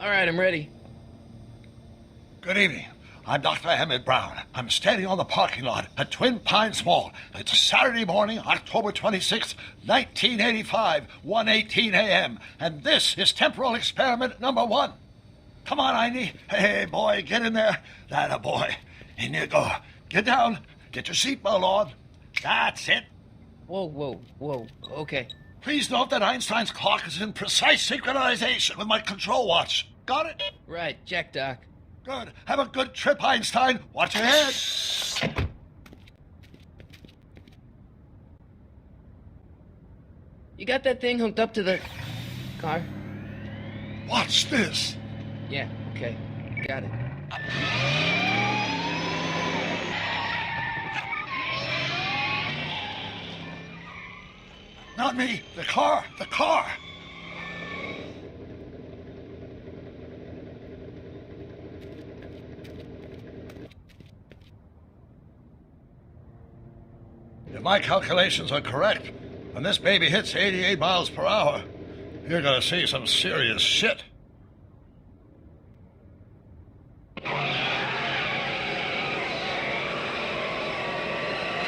All right, I'm ready. Good evening. I'm Dr. Emmett Brown. I'm standing on the parking lot at Twin Pines Mall. It's Saturday morning, October 26th, 1985, 1:18 a.m. And this is temporal experiment number 1. Come on, Indy. Hey, boy, get in there. That a boy. In you go. Get down. Get your seatbelt on. That's it. Whoa. Okay. Please note that Einstein's clock is in precise synchronization with my control watch. Got it? Right, check, Doc. Good. Have a good trip, Einstein. Watch your head. You got that thing hooked up to the car? Watch this. Yeah, okay. Got it. Not me. The car. The car. If my calculations are correct, when this baby hits 88 miles per hour, you're gonna see some serious shit.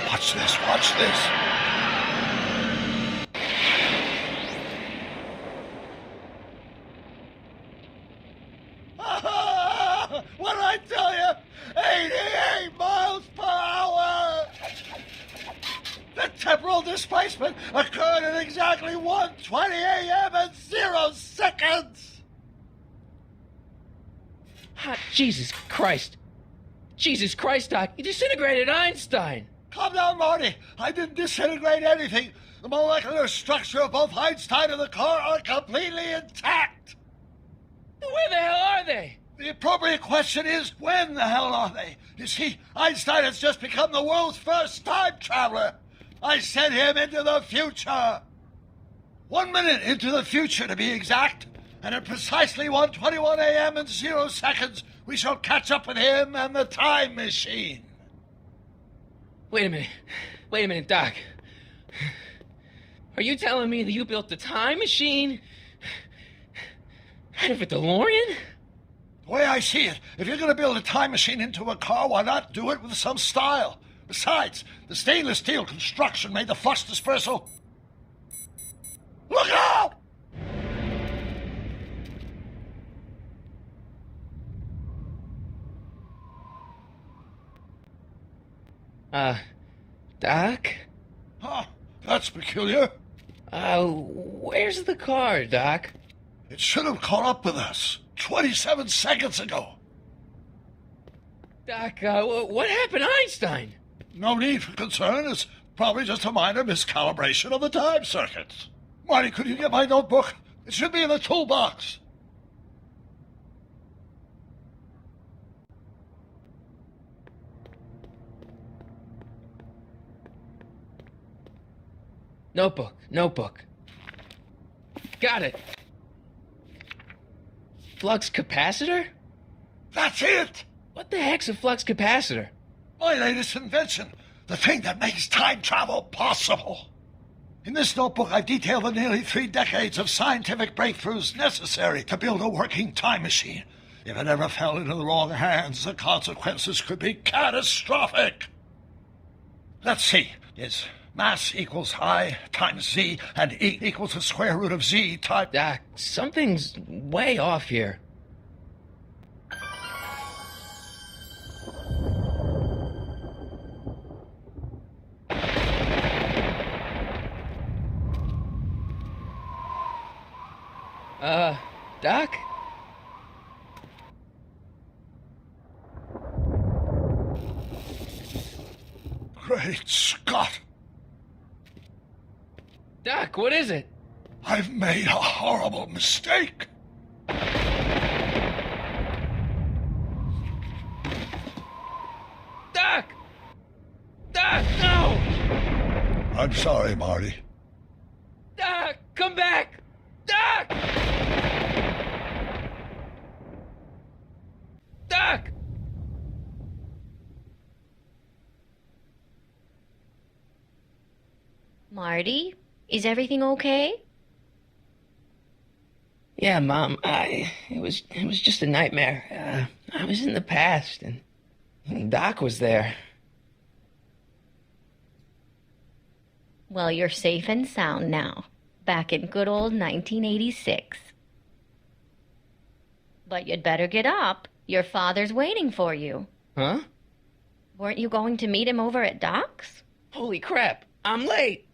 Watch this, watch this. What did I tell you? 88 miles per hour! The temporal displacement occurred at exactly 1:20 a.m. and 0 seconds! Hot Jesus Christ. Jesus Christ, Doc. You disintegrated Einstein. Calm down, Marty. I didn't disintegrate anything. The molecular structure of both Einstein and the car are completely intact. Where the hell are they? The appropriate question is, when the hell are they? You see, Einstein has just become the world's first time traveler. I sent him into the future. 1 minute into the future, to be exact. And at precisely 1:21 a.m. and 0 seconds, we shall catch up with him and the time machine. Wait a minute, Doc. Are you telling me that you built the time machine out of a DeLorean? The way I see it, if you're going to build a time machine into a car, why not do it with some style? Besides, the stainless steel construction made the flux dispersal. Look out! Doc? Huh, that's peculiar. Where's the car, Doc? It should have caught up with us 27 seconds ago. Doc, what happened to Einstein? No need for concern. It's probably just a minor miscalibration of the time circuits. Marty, could you get my notebook? It should be in the toolbox. Notebook. Got it. Flux capacitor? That's it! What the heck's a flux capacitor? My latest invention. The thing that makes time travel possible. In this notebook, I've detailed the nearly 3 decades of scientific breakthroughs necessary to build a working time machine. If it ever fell into the wrong hands, the consequences could be catastrophic. Let's see. It's mass equals I times Z, and E equals the square root of Z times... Doc, something's way off here. Doc? Great Scott! Doc, what is it? I've made a horrible mistake. Doc! Doc, no! I'm sorry, Marty. Doc, come back! Doc! Doc! Marty, is everything okay? Yeah, Mom, it was just a nightmare. I was in the past, and Doc was there. Well, you're safe and sound now, back in good old 1986. But you'd better get up. Your father's waiting for you. Huh? Weren't you going to meet him over at Doc's? Holy crap, I'm late.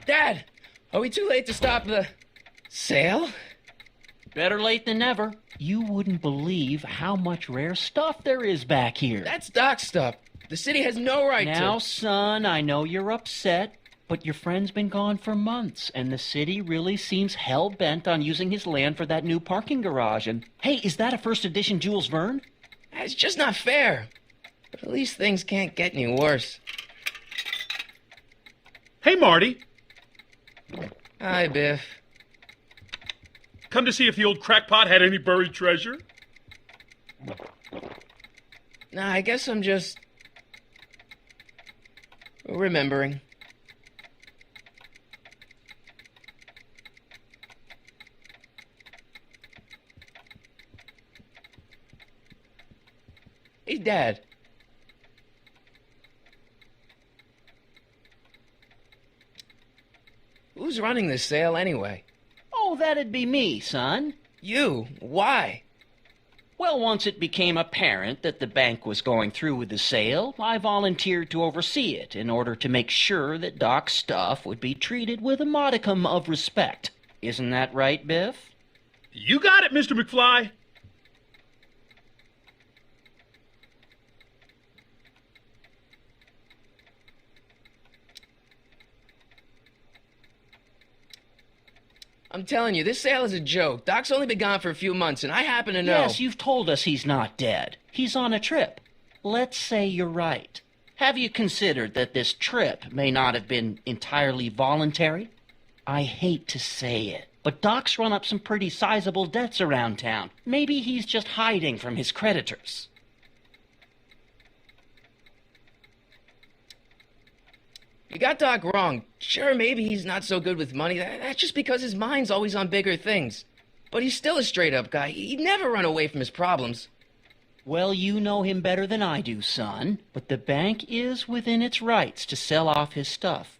Dad, are we too late to stop the sale? Better late than never. You wouldn't believe how much rare stuff there is back here. That's Doc's stuff. The city has no right to. Now, son, I know you're upset, but your friend's been gone for months, and the city really seems hell-bent on using his land for that new parking garage. And, hey, is that a first edition Jules Verne? It's just not fair. But at least things can't get any worse. Hey, Marty. Hi, Biff. Come to see if the old crackpot had any buried treasure? Nah, I guess I'm just remembering. Hey, Dad. Who's running this sale anyway? Oh, that'd be me, son. You. Why? Well, once it became apparent that the bank was going through with the sale, I volunteered to oversee it in order to make sure that Doc's stuff would be treated with a modicum of respect. Isn't that right, Biff? You got it, Mr. McFly. I'm telling you, this sale is a joke. Doc's only been gone for a few months, and I happen to know. Yes, you've told us he's not dead. He's on a trip. Let's say you're right. Have you considered that this trip may not have been entirely voluntary? I hate to say it, but Doc's run up some pretty sizable debts around town. Maybe he's just hiding from his creditors. You got Doc wrong. Sure, maybe he's not so good with money. That's just because his mind's always on bigger things. But he's still a straight-up guy. He'd never run away from his problems. Well, you know him better than I do, son. But the bank is within its rights to sell off his stuff.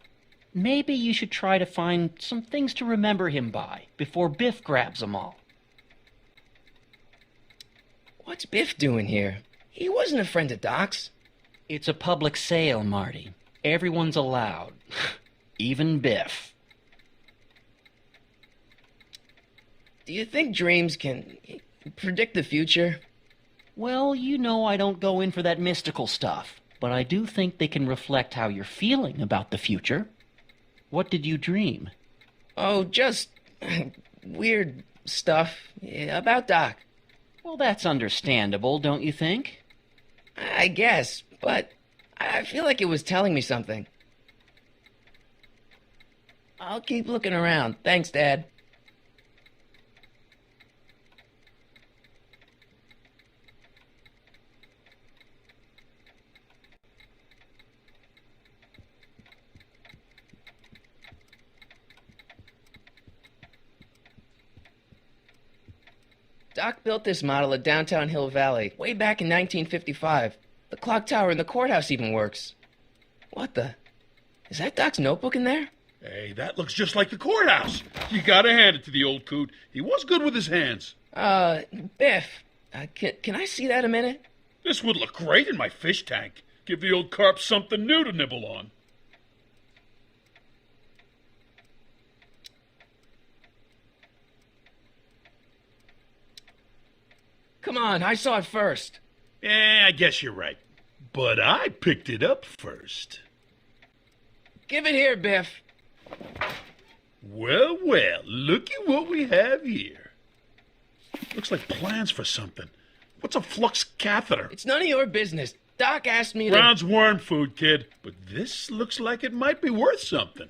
Maybe you should try to find some things to remember him by before Biff grabs them all. What's Biff doing here? He wasn't a friend of Doc's. It's a public sale, Marty. Everyone's allowed. Even Biff. Do you think dreams can predict the future? Well, you know I don't go in for that mystical stuff, but I do think they can reflect how you're feeling about the future. What did you dream? Oh, just weird stuff about Doc. Well, that's understandable, don't you think? I guess, but I feel like it was telling me something. I'll keep looking around. Thanks, Dad. Doc built this model at downtown Hill Valley way back in 1955. The clock tower in the courthouse even works. What the? Is that Doc's notebook in there? Hey, that looks just like the courthouse. You gotta hand it to the old coot. He was good with his hands. Biff, can I see that a minute? This would look great in my fish tank. Give the old carp something new to nibble on. Come on, I saw it first. I guess you're right. But I picked it up first. Give it here, Biff. Well, well, look at what we have here. Looks like plans for something. What's a flux catheter? It's none of your business. Doc asked me to... Brown's worm food, kid. But this looks like it might be worth something.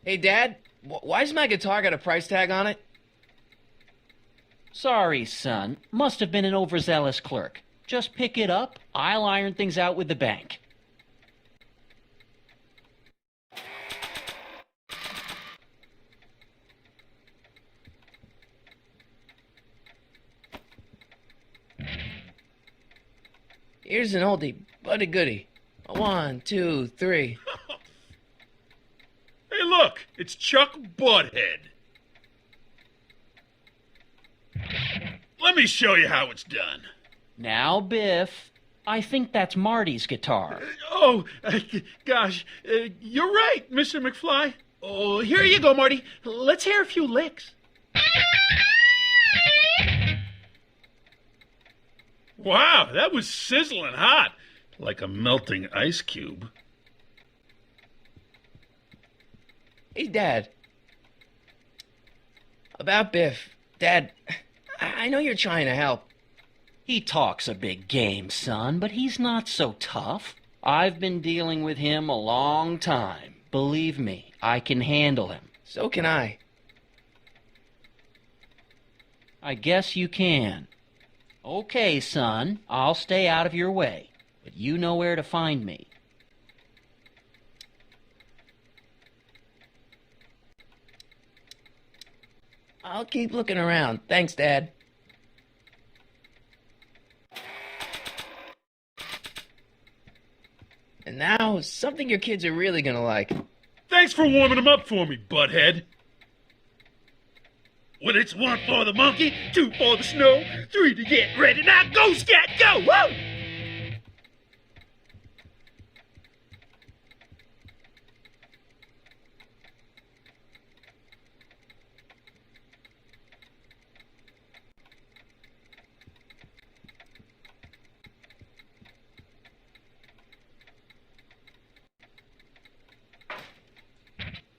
Hey, Dad, why's my guitar got a price tag on it? Sorry, son. Must have been an overzealous clerk. Just pick it up. I'll iron things out with the bank. Here's an oldie, but a goodie. 1, 2, 3. Hey, look, it's Chuck Butthead. Let me show you how it's done. Now, Biff, I think that's Marty's guitar. Gosh, you're right, Mr. McFly. Oh, here you go, Marty. Let's hear a few licks. Wow, that was sizzling hot, like a melting ice cube. Hey, Dad. About Biff. Dad, I know you're trying to help. He talks a big game, son, but he's not so tough. I've been dealing with him a long time. Believe me, I can handle him. So can I. I guess you can. Okay, son, I'll stay out of your way, but you know where to find me. I'll keep looking around. Thanks, Dad. And now, something your kids are really gonna like. Thanks for warming them up for me, Butthead. Well, it's 1 for the monkey, 2 for the snow, 3 to get ready. Now go, Scat, go! Woo!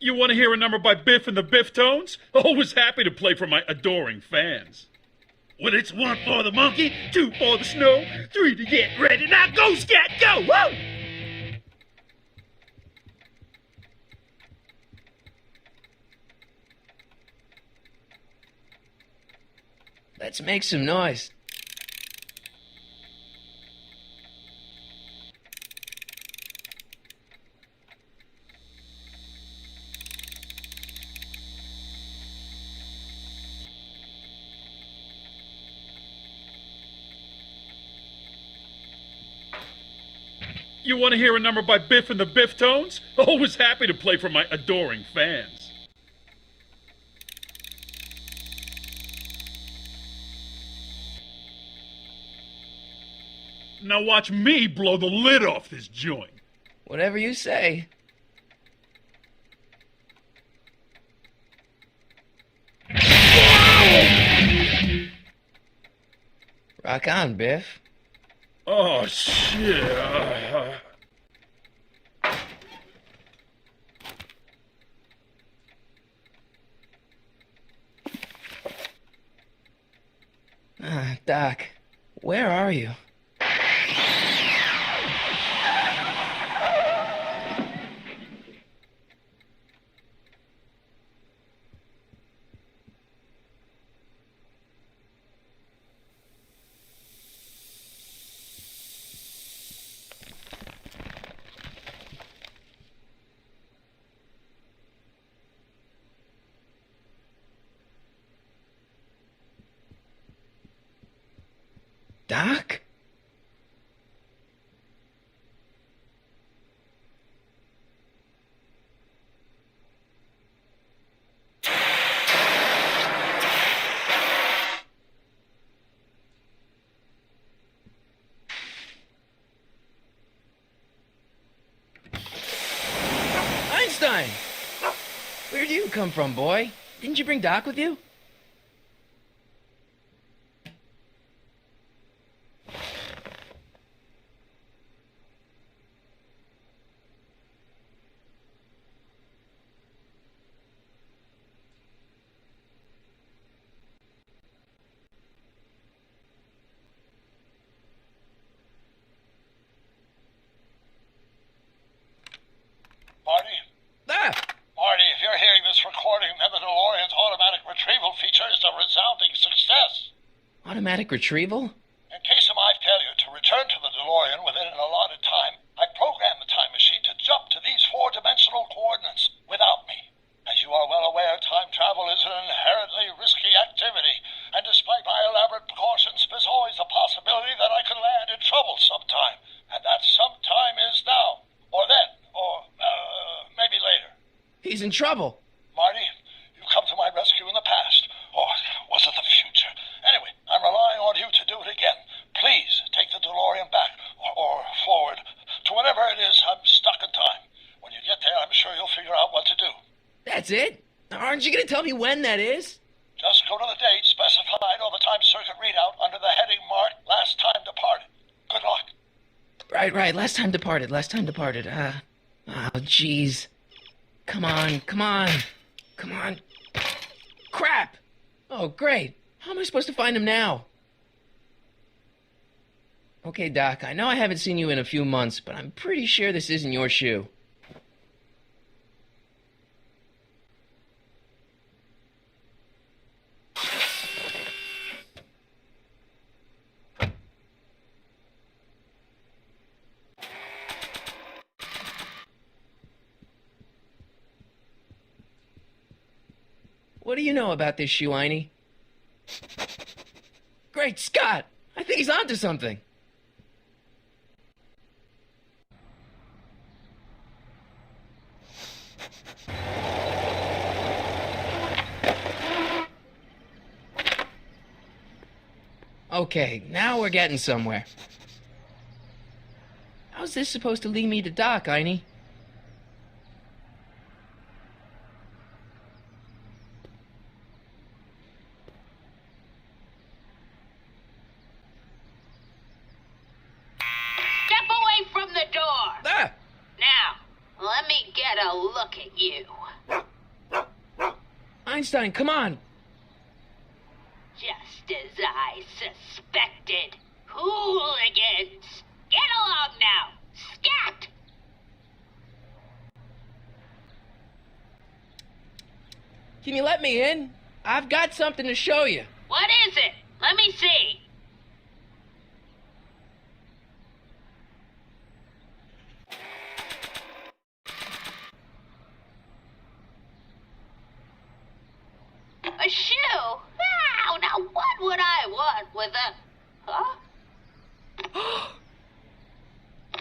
You want to hear a number by Biff and the Biff Tones? Always happy to play for my adoring fans. Well, it's 1 for the monkey, 2 for the snow, 3 to get ready. Now go, Scat, go! Woo! Let's make some noise. You want to hear a number by Biff and the Biff Tones? Always happy to play for my adoring fans. Now watch me blow the lid off this joint. Whatever you say. Rock on, Biff. Oh, shit. Doc, where are you? come from, boy? Didn't you bring Doc with you? Marty? Ah! Marty, if you're hearing this recording, then the DeLorean's automatic retrieval feature is a resounding success. Automatic retrieval? In case of my failure to return to the DeLorean within an allotted time, I programmed the time machine to jump to these four-dimensional coordinates without me. As you are well aware, time travel is an inherently risky activity, and despite my elaborate precautions, there's always a possibility that I could land in trouble sometime, and that sometime is now, or then, or maybe later. He's in trouble. Marty, you come to my rescue in the past, or was it the future? Anyway, I'm relying on you to do it again. Please take the DeLorean back, or forward, to whenever it is I'm stuck in time. When you get there, I'm sure you'll figure out what to do. That's it? Aren't you going to tell me when that is? Just go to the date specified on the time circuit readout under the heading marked Last Time Departed. Good luck. Right. Last time departed. Oh, jeez. Come on. Crap! Oh, great. How am I supposed to find him now? Okay, Doc, I know I haven't seen you in a few months, but I'm pretty sure this isn't your shoe. What do you know about this shoe, Einie? Great Scott! I think he's onto something. Okay, now we're getting somewhere. How's this supposed to lead me to Doc, Einie? Step away from the door. Ah! Now, let me get a look at you. Einstein, come on! Just as I suspected. Hooligans! Get along now! Scat! Can you let me in? I've got something to show you. What is it? Let me see. A shoe? Now what would I want with a... Huh?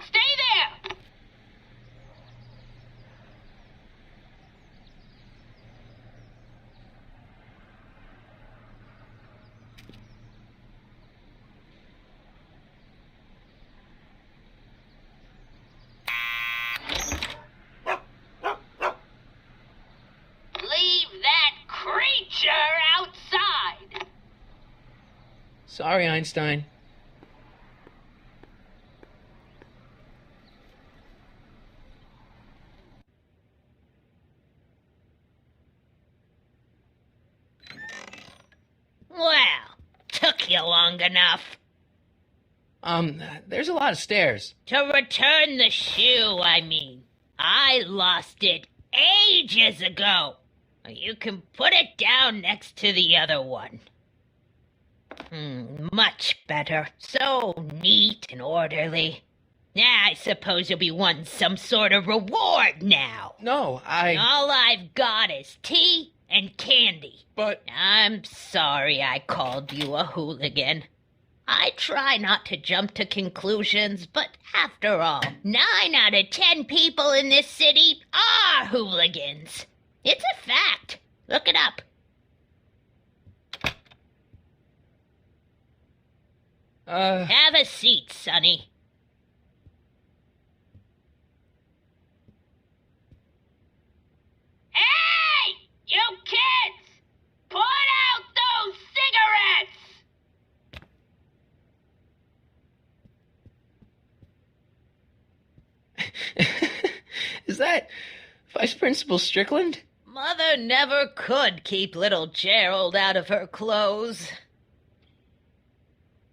Stay there! Leave that creature outside! Sorry, Einstein. Well, took you long enough. There's a lot of stairs. To return the shoe, I mean. I lost it ages ago. You can put it down next to the other one. Much better. So neat and orderly. I suppose you'll be wanting some sort of reward now. No, All I've got is tea and candy. But... I'm sorry I called you a hooligan. I try not to jump to conclusions, but after all, 9 out of 10 people in this city are hooligans. It's a fact. Look it up. Have a seat, Sonny. Hey! You kids! Put out those cigarettes! Is that Vice Principal Strickland? Mother never could keep little Gerald out of her clothes.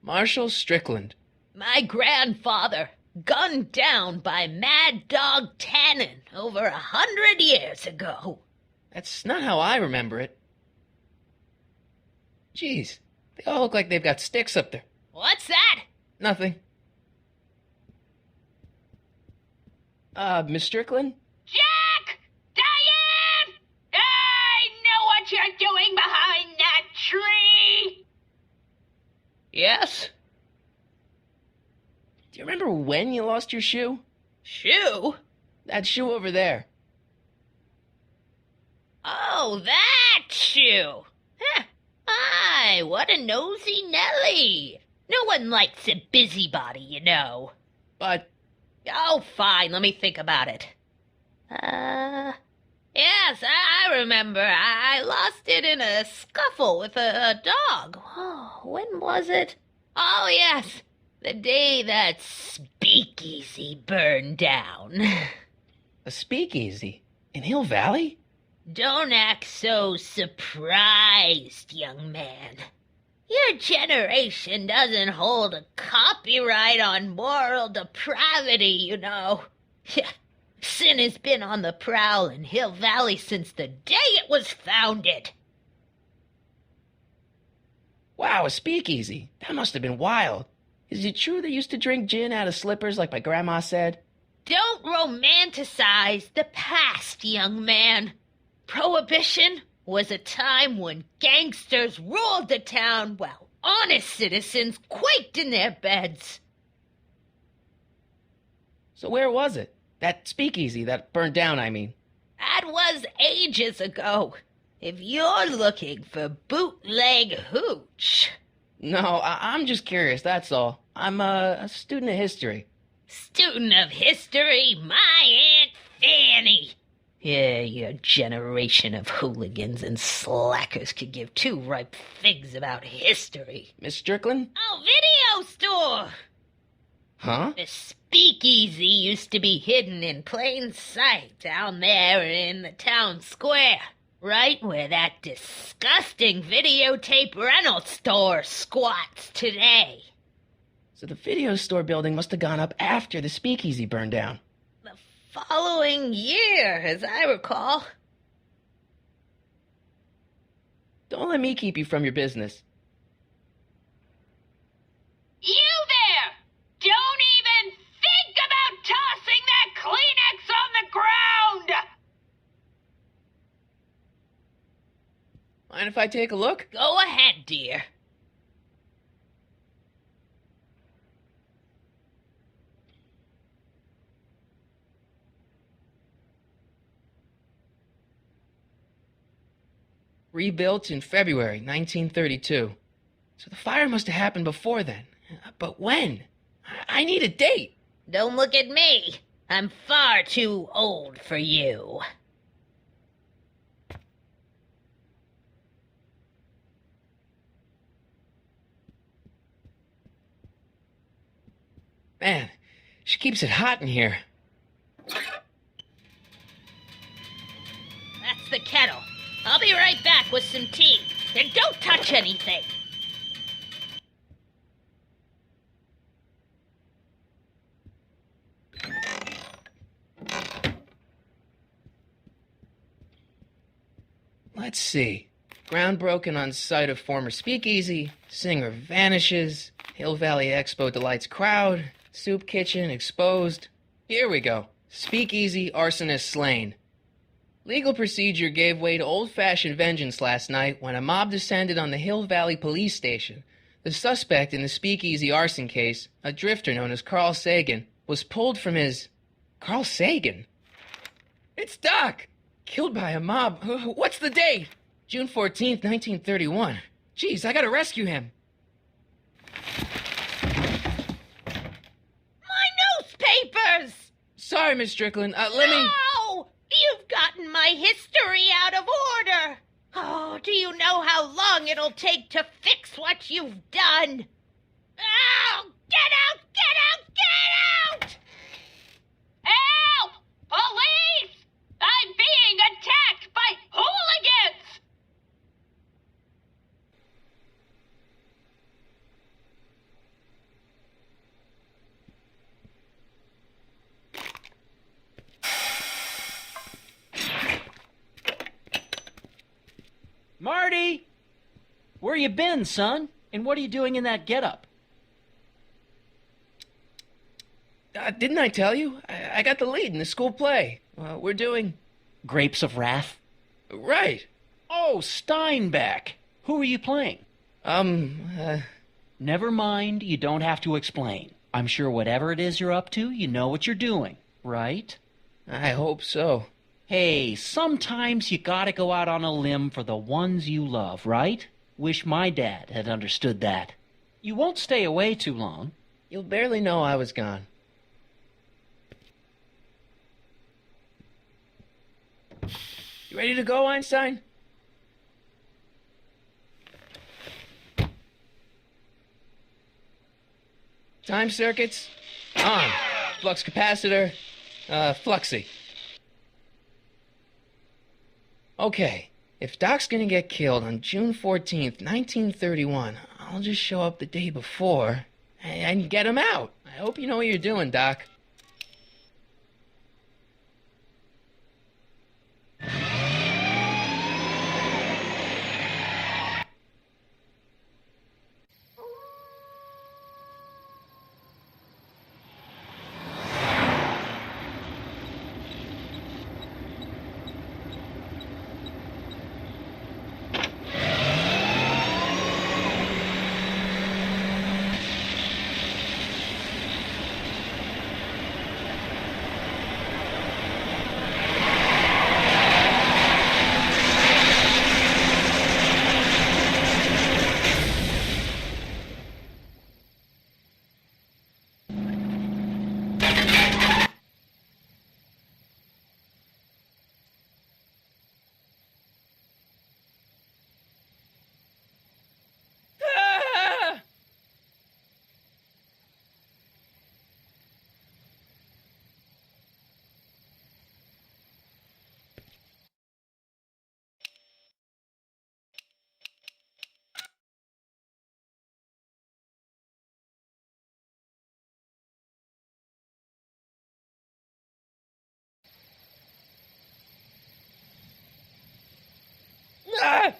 Marshall Strickland. My grandfather, gunned down by Mad Dog Tannen over 100 years ago. That's not how I remember it. Jeez, they all look like they've got sticks up there. What's that? Nothing. Miss Strickland? Jack! Diane! I know what you're doing behind that tree! Yes? Do you remember when you lost your shoe? Shoe? That shoe over there. Oh, that shoe! Huh. Aye, what a nosy Nelly! No one likes a busybody, you know. But Oh, fine, let me think about it. Yes, I remember. I lost it in a scuffle with a dog. Oh, when was it? Oh, yes, the day that speakeasy burned down. a speakeasy in Hill Valley? Don't act so surprised, young man. Your generation doesn't hold a copyright on moral depravity, you know. Sin has been on the prowl in Hill Valley since the day it was founded. Wow, a speakeasy. That must have been wild. Is it true they used to drink gin out of slippers like my grandma said? Don't romanticize the past, young man. Prohibition was a time when gangsters ruled the town while honest citizens quaked in their beds. So where was it? That speakeasy that burned down, I mean. That was ages ago. If you're looking for bootleg hooch. No, I'm just curious, that's all. I'm a student of history. Student of history, my Aunt Fanny. Yeah, your generation of hooligans and slackers could give two ripe figs about history. Miss Strickland? Oh, video store! Huh? The speakeasy used to be hidden in plain sight down there in the town square. Right where that disgusting videotape rental store squats today. So the video store building must have gone up after the speakeasy burned down. The following year, as I recall. Don't let me keep you from your business. You there! Don't even think about tossing that Kleenex on the ground! Mind if I take a look? Go ahead, dear. Rebuilt in February 1932. So the fire must have happened before then. But when? I need a date. Don't look at me. I'm far too old for you. Man, she keeps it hot in here. That's the kettle. I'll be right back with some tea. And don't touch anything. Let's see. Ground broken on site of former speakeasy. Singer vanishes. Hill Valley Expo delights crowd. Soup kitchen exposed. Here we go. Speakeasy arsonist slain. Legal procedure gave way to old-fashioned vengeance last night when a mob descended on the Hill Valley police station. The suspect in the speakeasy arson case, a drifter known as Carl Sagan, was pulled from his... Carl Sagan? It's Doc! Killed by a mob. What's the date? June 14th, 1931. Jeez, I gotta rescue him. My newspapers! Sorry, Miss Strickland. Let me... No! You've gotten my my history out of order. Oh, do you know how long it'll take to fix what you've done? Oh, get out, get out, get out! Help! Police! I'm being attacked by hooligans! Marty! Where you been, son? And what are you doing in that getup? Didn't I tell you? I got the lead in the school play. We're doing... Grapes of Wrath? Right. Oh, Steinbeck! Who are you playing? Never mind, you don't have to explain. I'm sure whatever it is you're up to, you know what you're doing, right? I hope so. Hey, sometimes you gotta go out on a limb for the ones you love, right? Wish my dad had understood that. You won't stay away too long. You'll barely know I was gone. You ready to go, Einstein? Time circuits on. Flux capacitor, fluxy. Okay, if Doc's gonna get killed on June 14th, 1931, I'll just show up the day before and get him out. I hope you know what you're doing, Doc. Ah!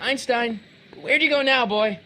Einstein, where'd you go now, boy?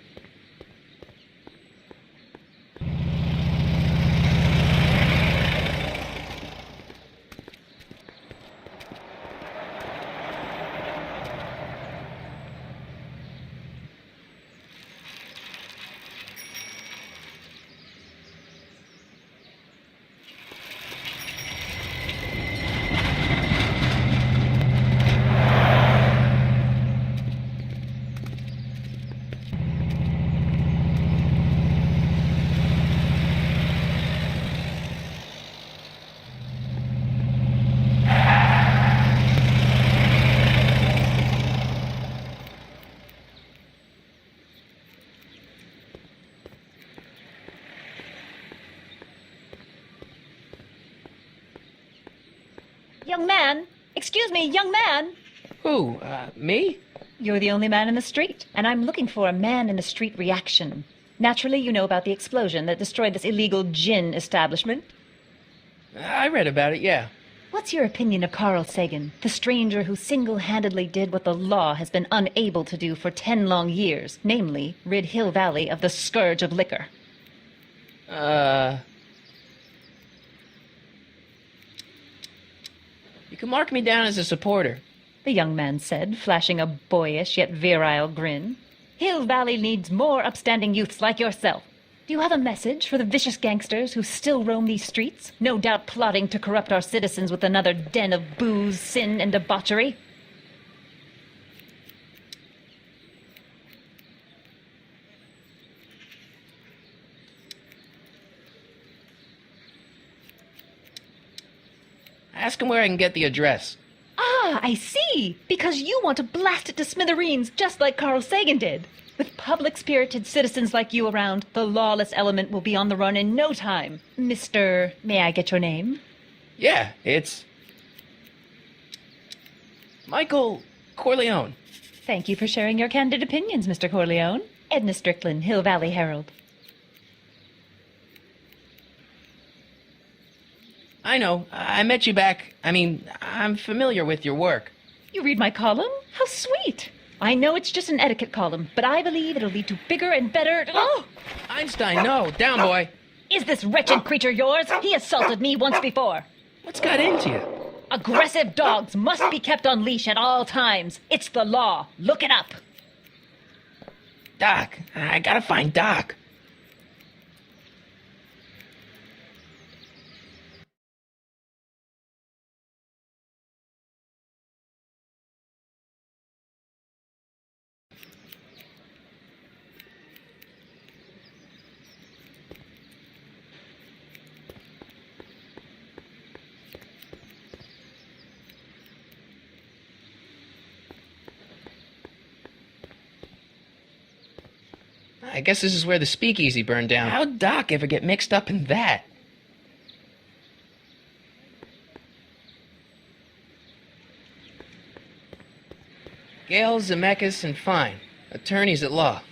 Young man! Excuse me, young man! Who, me? You're the only man in the street, and I'm looking for a man-in-the-street reaction. Naturally, you know about the explosion that destroyed this illegal gin establishment. I read about it, yeah. What's your opinion of Carl Sagan, the stranger who single-handedly did what the law has been unable to do for 10 long years, namely, rid Hill Valley of the scourge of liquor? You can mark me down as a supporter. The young man said, flashing a boyish yet virile grin. Hill Valley needs more upstanding youths like yourself. Do you have a message for the vicious gangsters who still roam these streets, no doubt plotting to corrupt our citizens with another den of booze, sin, and debauchery? Ask him where I can get the address. Ah, I see. Because you want to blast it to smithereens, just like Carl Sagan did. With public-spirited citizens like you around, the lawless element will be on the run in no time. Mr. May I get your name? Yeah, it's Michael Corleone. Thank you for sharing your candid opinions, Mr. Corleone. Edna Strickland, Hill Valley Herald. I know. I met you back. I'm familiar with your work. You read my column? How sweet. I know it's just an etiquette column, but I believe it'll lead to bigger and better... Oh! Einstein, no. Down, boy. Is this wretched creature yours? He assaulted me once before. What's got into you? Aggressive dogs must be kept on leash at all times. It's the law. Look it up. Doc. I gotta find Doc. I guess this is where the speakeasy burned down. How'd Doc ever get mixed up in that? Gale, Zemeckis, and Fine. Attorneys at law.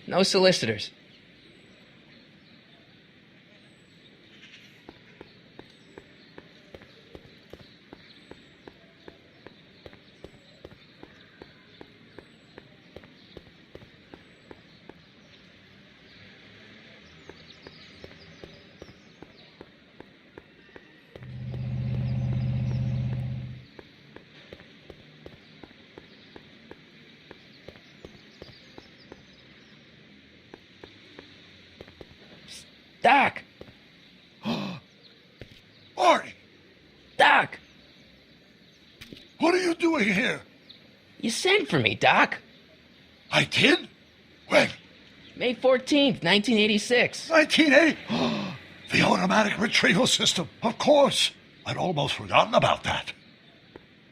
No solicitors. Doc! Marty! Doc! What are you doing here? You sent for me, Doc. I did? When? May 14th, 1986. 1980? The automatic retrieval system. Of course. I'd almost forgotten about that.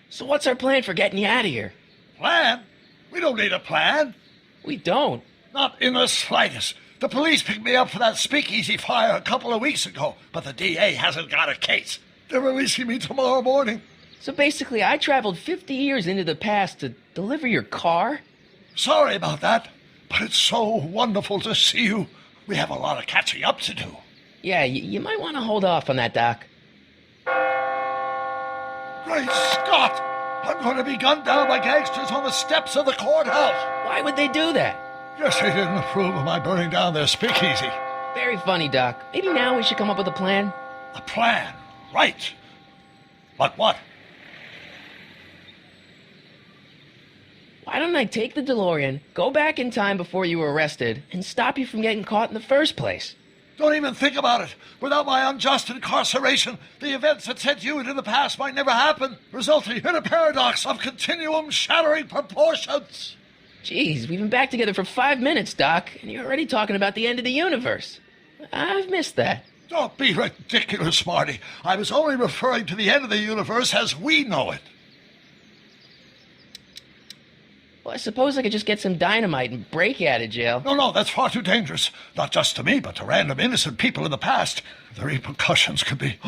So what's our plan for getting you out of here? Plan? We don't need a plan. We don't. Not in the slightest. The police picked me up for that speakeasy fire a couple of weeks ago, but the DA hasn't got a case. They're releasing me tomorrow morning. So basically, I traveled 50 years into the past to deliver your car? Sorry about that, but it's so wonderful to see you. We have a lot of catching up to do. Yeah, you might want to hold off on that, Doc. Great Scott! I'm going to be gunned down by gangsters on the steps of the courthouse. Why would they do that? Guess they didn't approve of my burning down their speakeasy. Very funny, Doc. Maybe now we should come up with a plan? A plan? Right. Like what? Why don't I take the DeLorean, go back in time before you were arrested, and stop you from getting caught in the first place? Don't even think about it. Without my unjust incarceration, the events that sent you into the past might never happen, resulting in a paradox of continuum shattering proportions. Jeez, we've been back together for 5 minutes, Doc, and you're already talking about the end of the universe. I've missed that. Don't be ridiculous, Marty. I was only referring to the end of the universe as we know it. Well, I suppose I could just get some dynamite and break you out of jail. No, that's far too dangerous. Not just to me, but to random innocent people in the past. The repercussions could be...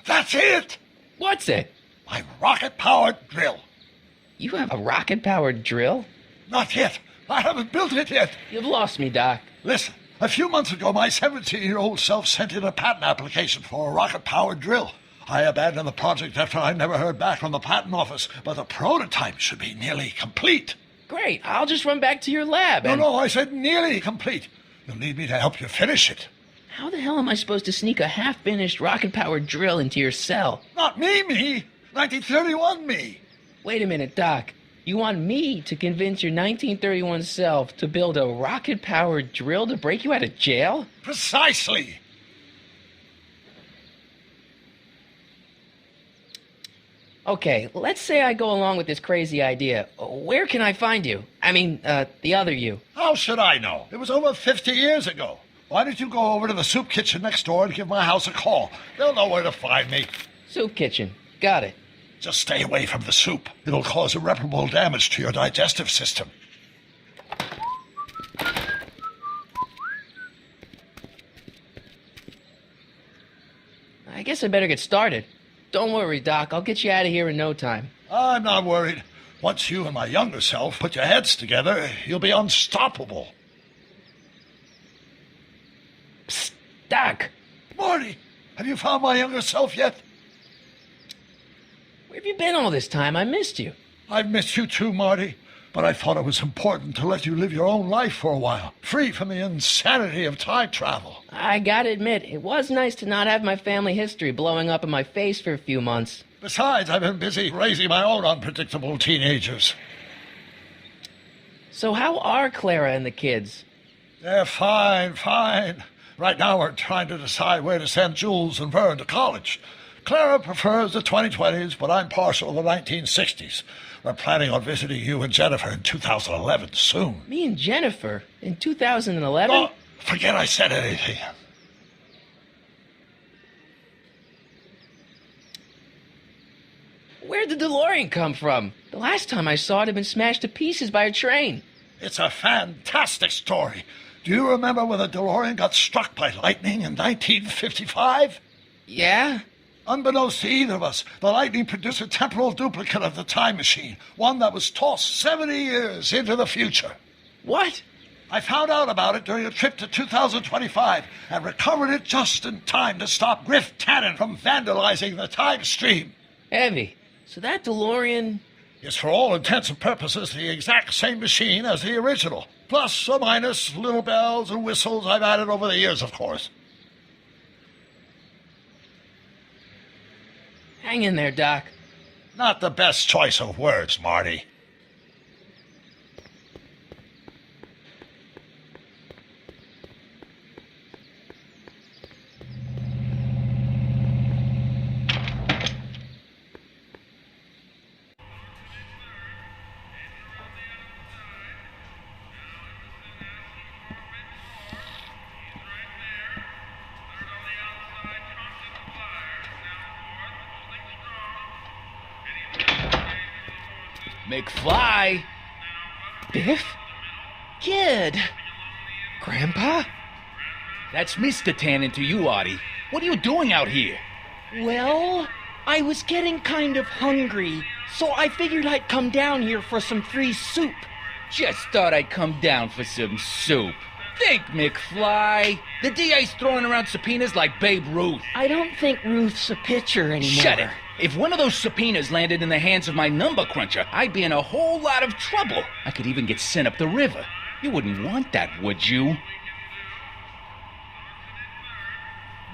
That's it! What's it? My rocket-powered drill. You have a rocket-powered drill? Not yet. I haven't built it yet. You've lost me, Doc. Listen, a few months ago, my 17-year-old self sent in a patent application for a rocket-powered drill. I abandoned the project after I never heard back from the patent office, but the prototype should be nearly complete. Great. I'll just run back to your lab and... No, I said nearly complete. You'll need me to help you finish it. How the hell am I supposed to sneak a half-finished rocket-powered drill into your cell? Not me. 1931 me. Wait a minute, Doc. You want me to convince your 1931 self to build a rocket-powered drill to break you out of jail? Precisely. Okay, let's say I go along with this crazy idea. Where can I find you? I mean, the other you. How should I know? It was over 50 years ago. Why don't you go over to the soup kitchen next door and give my house a call? They'll know where to find me. Soup kitchen. Got it. Just stay away from the soup. It'll cause irreparable damage to your digestive system. I guess I better get started. Don't worry, Doc. I'll get you out of here in no time. I'm not worried. Once you and my younger self put your heads together, you'll be unstoppable. Psst, Doc. Marty, have you found my younger self yet? Where have you been all this time? I missed you. I've missed you too, Marty. But I thought it was important to let you live your own life for a while, free from the insanity of time travel. I gotta admit, it was nice to not have my family history blowing up in my face for a few months. Besides, I've been busy raising my own unpredictable teenagers. So how are Clara and the kids? They're fine. Right now we're trying to decide where to send Jules and Vern to college. Clara prefers the 2020s, but I'm partial to the 1960s. We're planning on visiting you and Jennifer in 2011 soon. Me and Jennifer? In 2011? Oh, forget I said anything. Where'd the DeLorean come from? The last time I saw it had been smashed to pieces by a train. It's a fantastic story. Do you remember when the DeLorean got struck by lightning in 1955? Yeah? Unbeknownst to either of us, the lightning produced a temporal duplicate of the time machine, one that was tossed 70 years into the future. What? I found out about it during a trip to 2025 and recovered it just in time to stop Griff Tannen from vandalizing the time stream. Heavy. So that DeLorean... is for all intents and purposes the exact same machine as the original. Plus or minus little bells and whistles I've added over the years, of course. Hang in there, Doc. Not the best choice of words, Marty. McFly? Biff? Kid! Grandpa? That's Mr. Tannen to you, Artie. What are you doing out here? Well, I was getting kind of hungry, so I figured I'd come down here for some free soup. Just thought I'd come down for some soup. Think, McFly. The DA's throwing around subpoenas like Babe Ruth. I don't think Ruth's a pitcher anymore. Shut it. If one of those subpoenas landed in the hands of my number cruncher, I'd be in a whole lot of trouble. I could even get sent up the river. You wouldn't want that, would you?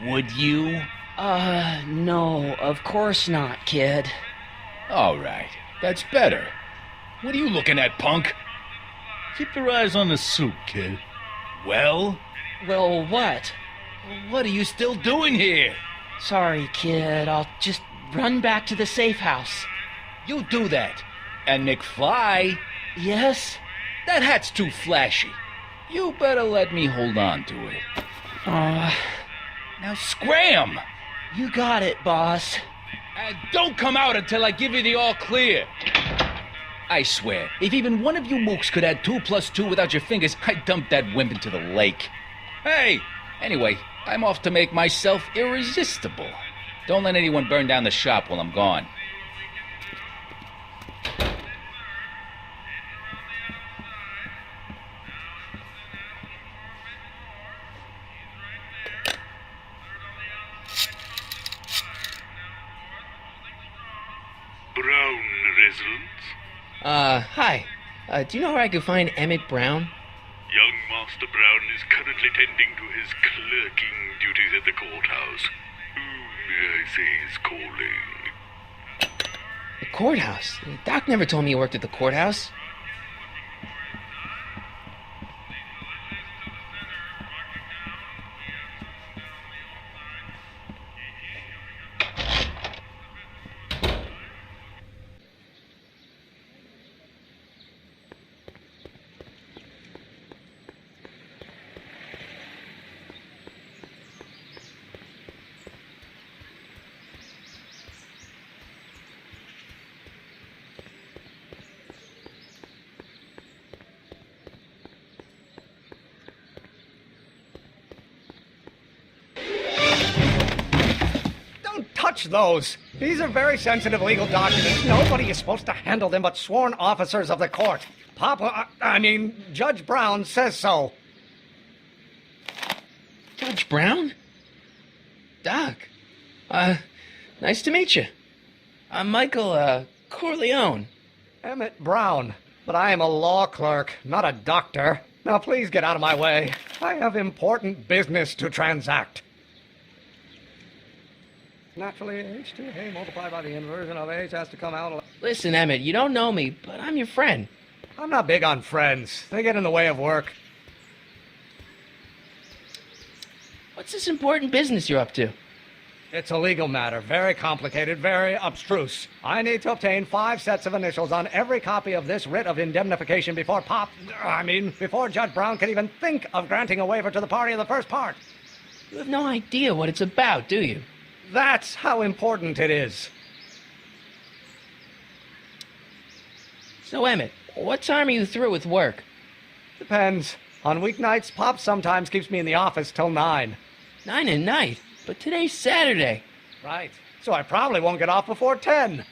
Would you? No, of course not, kid. All right. That's better. What are you looking at, punk? Keep your eyes on the soup, kid. Well? Well, what? What are you still doing here? Sorry, kid. I'll just run back to the safe house. You do that. And McFly, Yes? that hat's too flashy. You better let me hold on to it. Now scram! You got it, boss. And don't come out until I give you the all clear. I swear, if even one of you mooks could add 2 + 2 without your fingers, I'd dump that wimp into the lake. Hey! Anyway, I'm off to make myself irresistible. Don't let anyone burn down the shop while I'm gone. Hi. Do you know where I could find Emmett Brown? Young Master Brown is currently tending to his clerking duties at the courthouse. Who may I say is calling? The courthouse? Doc never told me you worked at the courthouse. Touch those. These are very sensitive legal documents. Nobody is supposed to handle them but sworn officers of the court. Judge Brown says so. Judge Brown? Doc. Nice to meet you. I'm Michael, Corleone. Emmett Brown. But I am a law clerk, not a doctor. Now please get out of my way. I have important business to transact. Naturally, H2A multiplied by the inversion of H has to come out. Listen, Emmett, you don't know me, but I'm your friend. I'm not big on friends. They get in the way of work. What's this important business you're up to? It's a legal matter. Very complicated, very abstruse. I need to obtain 5 sets of initials on every copy of this writ of indemnification before Judge Brown can even think of granting a waiver to the party of the first part. You have no idea what it's about, do you? That's how important it is. So, Emmett, what time are you through with work? Depends. On weeknights, Pop sometimes keeps me in the office till 9. 9 at night? But today's Saturday. Right. So I probably won't get off before 10.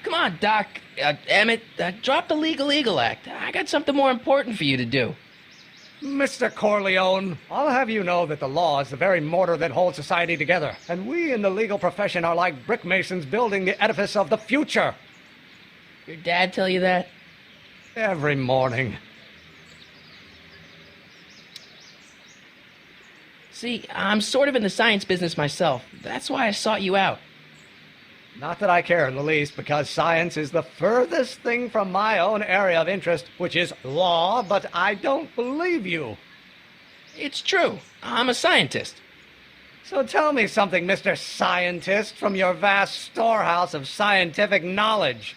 Come on, Doc. Emmett, drop the Legal Eagle Act. I got something more important for you to do. Mr. Corleone, I'll have you know that the law is the very mortar that holds society together, and we in the legal profession are like brick masons building the edifice of the future. Your dad tell you that? Every morning. See, I'm sort of in the science business myself. That's why I sought you out. Not that I care in the least, because science is the furthest thing from my own area of interest, which is law, but I don't believe you. It's true. I'm a scientist. So tell me something, Mr. Scientist, from your vast storehouse of scientific knowledge.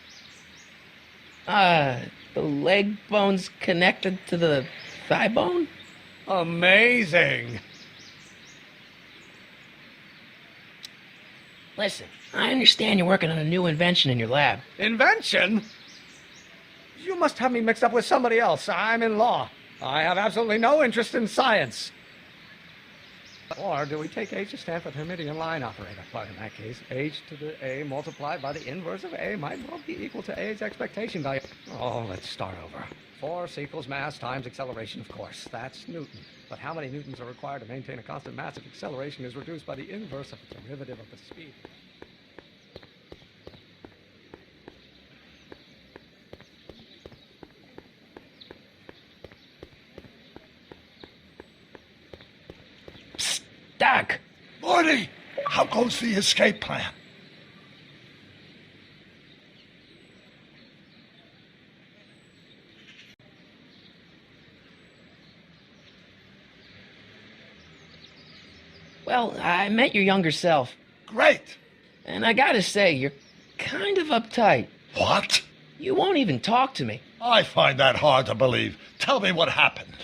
The leg bone's connected to the thigh bone? Amazing. Listen, I understand you're working on a new invention in your lab. Invention? You must have me mixed up with somebody else. I'm in law. I have absolutely no interest in science. Or do we take H to stand for Hermitian line operator? Well, in that case, H to the A multiplied by the inverse of A might well be equal to A's expectation value. Oh, let's start over. Force equals mass times acceleration, of course. That's Newton. But how many newtons are required to maintain a constant mass if acceleration is reduced by the inverse of the derivative of the speed? Psst, Doc! Morty, how goes the escape plan? Well, I met your younger self. Great. And I gotta say, you're kind of uptight. What? You won't even talk to me. I find that hard to believe. Tell me what happened.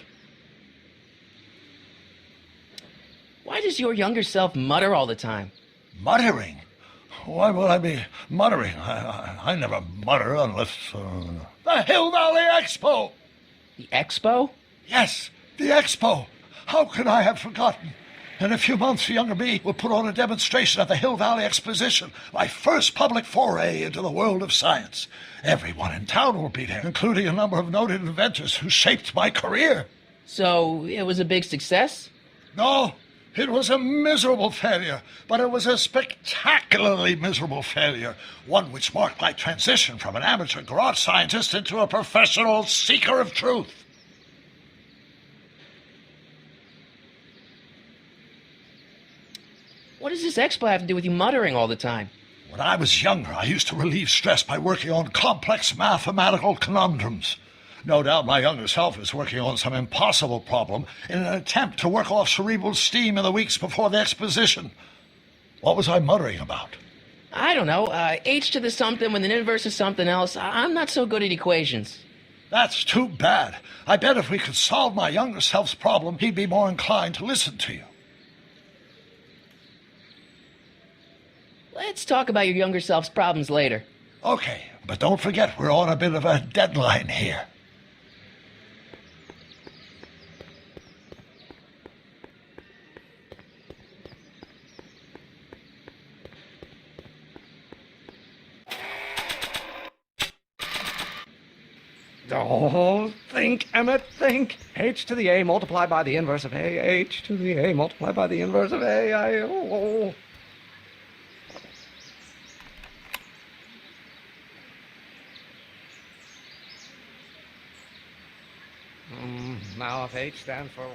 Why does your younger self mutter all the time? Muttering? Why would I be muttering? I never mutter unless... The Hill Valley Expo! The expo? Yes, the Expo. How could I have forgotten? In a few months, younger me will put on a demonstration at the Hill Valley Exposition, my first public foray into the world of science. Everyone in town will be there, including a number of noted inventors who shaped my career. So, it was a big success? No, It was a miserable failure, but it was a spectacularly miserable failure. One which marked my transition from an amateur garage scientist into a professional seeker of truth. What does this expo have to do with you muttering all the time? When I was younger, I used to relieve stress by working on complex mathematical conundrums. No doubt my younger self is working on some impossible problem in an attempt to work off cerebral steam in the weeks before the exposition. What was I muttering about? I don't know. H to the something with an inverse of something else. I'm not so good at equations. That's too bad. I bet if we could solve my younger self's problem, he'd be more inclined to listen to you. Let's talk about your younger self's problems later. Okay, but don't forget we're on a bit of a deadline here. Oh, think, Emmett, think. H to the A multiplied by the inverse of A. H to the A multiplied by the inverse of A. Now if H stands for 1...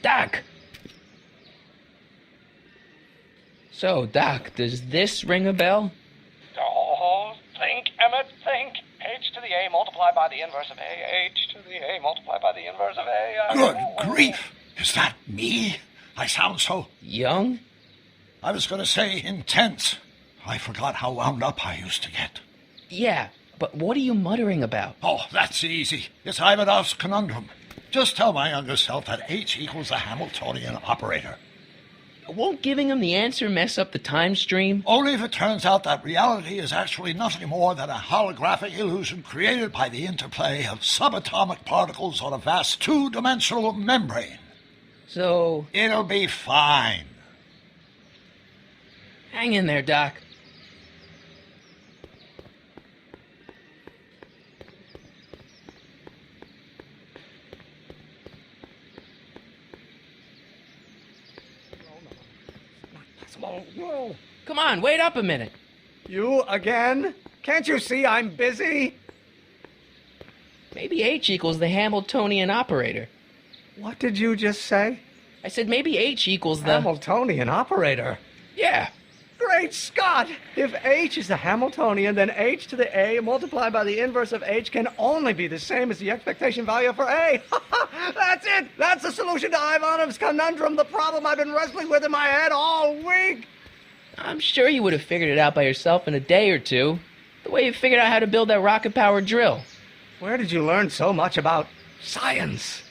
Doc! So, Doc, does this ring a bell? Oh, think, Emmett, think. H to the A multiplied by the inverse of A. H to the A multiplied by the inverse of A. Good grief! Is that me? I sound so... Young? I was going to say intense. I forgot how wound up I used to get. Yeah, but what are you muttering about? Oh, that's easy. It's Ivanov's conundrum. Just tell my younger self that H equals the Hamiltonian operator. Won't giving him the answer mess up the time stream? Only if it turns out that reality is actually nothing more than a holographic illusion created by the interplay of subatomic particles on a vast two-dimensional membrane. So... It'll be fine. Hang in there, Doc. Whoa. Come on, wait up a minute. You again? Can't you see I'm busy? Maybe H equals the Hamiltonian operator. What did you just say? I said maybe H equals the... Hamiltonian operator? Yeah. Great Scott! If H is the Hamiltonian, then H to the A multiplied by the inverse of H can only be the same as the expectation value for A. That's it! That's the solution to Ivanov's conundrum, the problem I've been wrestling with in my head all week! I'm sure you would have figured it out by yourself in a day or two. The way you figured out how to build that rocket-powered drill. Where did you learn so much about science?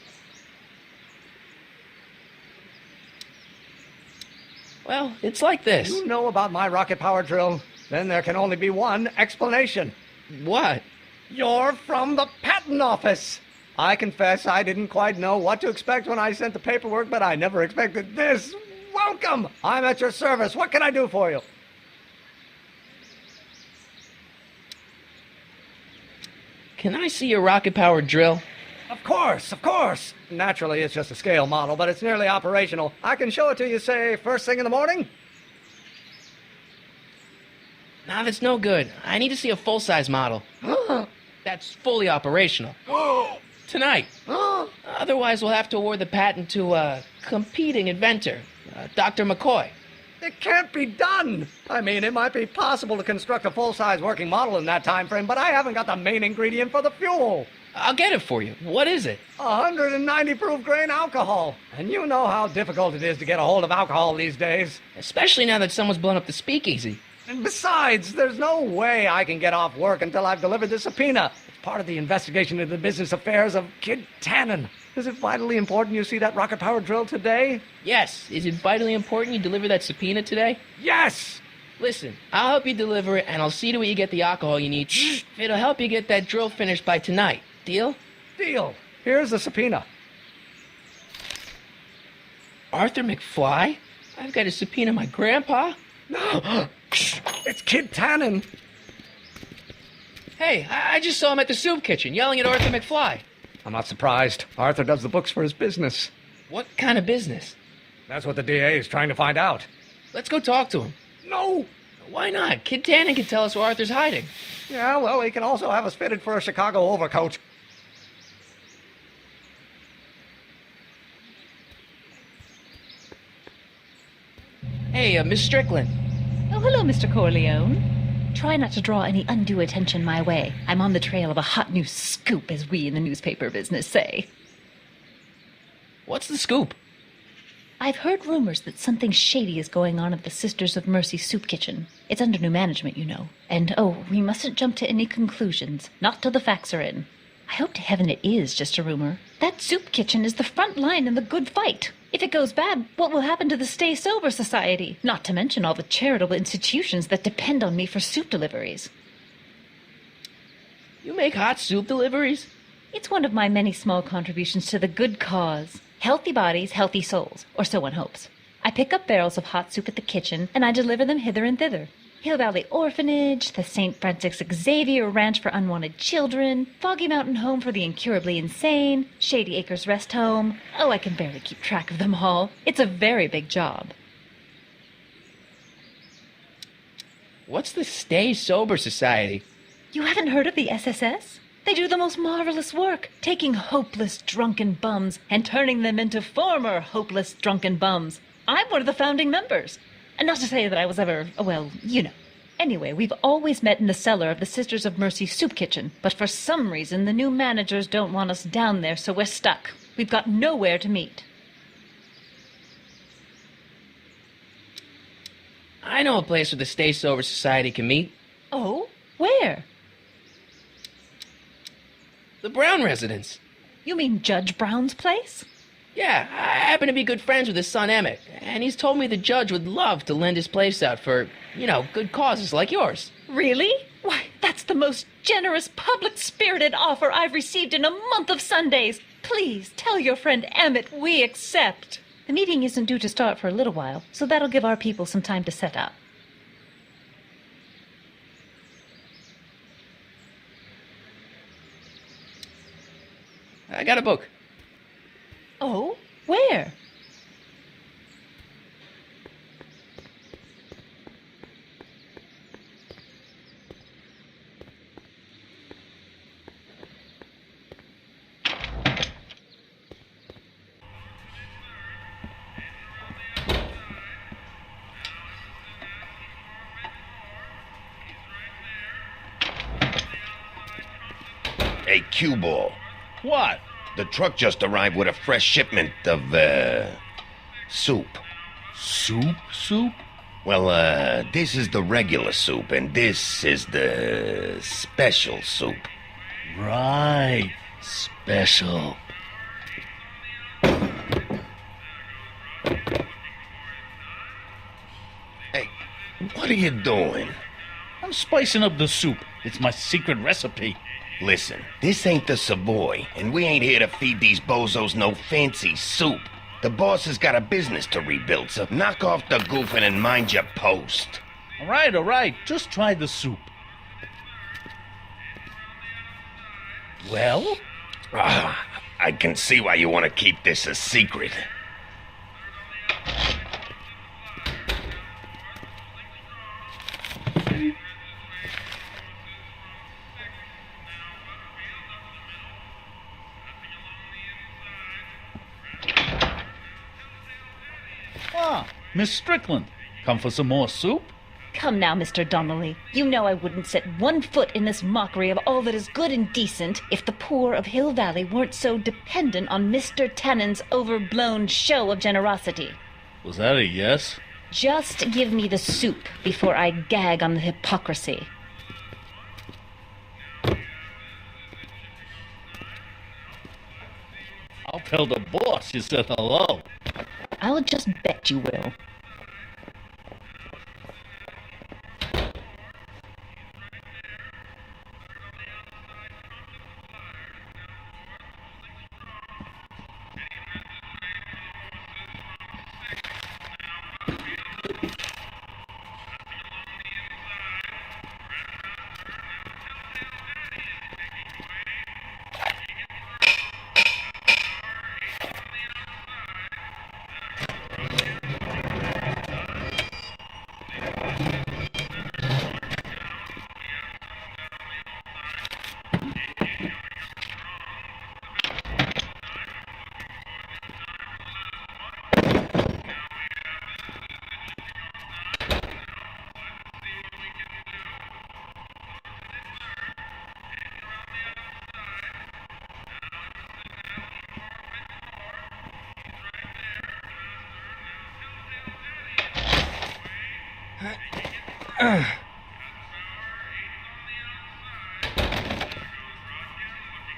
Well, it's like this. You know about my rocket power drill? Then there can only be one explanation. What? You're from the patent office. I confess I didn't quite know what to expect when I sent the paperwork, but I never expected this. Welcome! I'm at your service. What can I do for you? Can I see your rocket-powered drill? Of course, of course. Naturally, it's just a scale model, but it's nearly operational. I can show it to you, say, first thing in the morning. Nah, that's no good. I need to see a full-size model. That's fully operational. Tonight. Otherwise, we'll have to award the patent to a competing inventor, Dr. McCoy. It can't be done. I mean, it might be possible to construct a full-size working model in that time frame, but I haven't got the main ingredient for the fuel. I'll get it for you. What is it? 190 proof grain alcohol. And you know how difficult it is to get a hold of alcohol these days. Especially now that someone's blown up the speakeasy. And besides, there's no way I can get off work until I've delivered the subpoena. It's part of the investigation into the business affairs of Kid Tannen. Is it vitally important you see that rocket-powered drill today? Yes. Is it vitally important you deliver that subpoena today? Yes! Listen, I'll help you deliver it, and I'll see to it you get the alcohol you need. It'll help you get that drill finished by tonight. Deal? Deal. Here's the subpoena. Arthur McFly? I've got to subpoena my grandpa? No! It's Kid Tannen. Hey, I just saw him at the soup kitchen yelling at Arthur McFly. I'm not surprised. Arthur does the books for his business. What kind of business? That's what the DA is trying to find out. Let's go talk to him. No! Why not? Kid Tannen can tell us where Arthur's hiding. Yeah, well, he can also have us fitted for a Chicago overcoat. Hey, Miss Strickland. Oh, hello, Mr. Corleone. Try not to draw any undue attention my way. I'm on the trail of a hot new scoop, as we in the newspaper business say. What's the scoop? I've heard rumors that something shady is going on at the Sisters of Mercy soup kitchen. It's under new management, you know. And, we mustn't jump to any conclusions. Not till the facts are in. I hope to heaven it is just a rumor. That soup kitchen is the front line in the good fight. If it goes bad, what will happen to the Stay Sober Society? Not to mention all the charitable institutions that depend on me for soup deliveries. You make hot soup deliveries? It's one of my many small contributions to the good cause. Healthy bodies, healthy souls, or so one hopes. I pick up barrels of hot soup at the kitchen, and I deliver them hither and thither. Hill Valley Orphanage, the St. Francis Xavier Ranch for Unwanted Children, Foggy Mountain Home for the Incurably Insane, Shady Acres Rest Home. Oh, I can barely keep track of them all. It's a very big job. What's the Stay Sober Society? You haven't heard of the SSS? They do the most marvelous work, taking hopeless drunken bums and turning them into former hopeless drunken bums. I'm one of the founding members. And not to say that I was ever, well, you know. Anyway, we've always met in the cellar of the Sisters of Mercy soup kitchen, but for some reason the new managers don't want us down there, so we're stuck. We've got nowhere to meet. I know a place where the Stay Sober Society can meet. Oh? Where? The Brown residence. You mean Judge Brown's place? Yeah, I happen to be good friends with his son Emmett, and he's told me the judge would love to lend his place out for, good causes like yours. Really? Why, that's the most generous, public-spirited offer I've received in a month of Sundays. Please, tell your friend Emmett we accept. The meeting isn't due to start for a little while, so that'll give our people some time to set up. I got a book. Oh? Where? Hey, cue ball. What? The truck just arrived with a fresh shipment of, soup. Soup? Well, this is the regular soup, and this is the special soup. Right. Special. Hey, what are you doing? I'm spicing up the soup. It's my secret recipe. Listen, this ain't the Savoy, and we ain't here to feed these bozos no fancy soup. The boss has got a business to rebuild, so knock off the goofing and mind your post. All right. Just try the soup. Well? I can see why you want to keep this a secret. Ah, Miss Strickland. Come for some more soup? Come now, Mr. Donnelly. You know I wouldn't set one foot in this mockery of all that is good and decent if the poor of Hill Valley weren't so dependent on Mr. Tannen's overblown show of generosity. Was that a yes? Just give me the soup before I gag on the hypocrisy. I'll tell the boss you said hello. I'll just bet you will.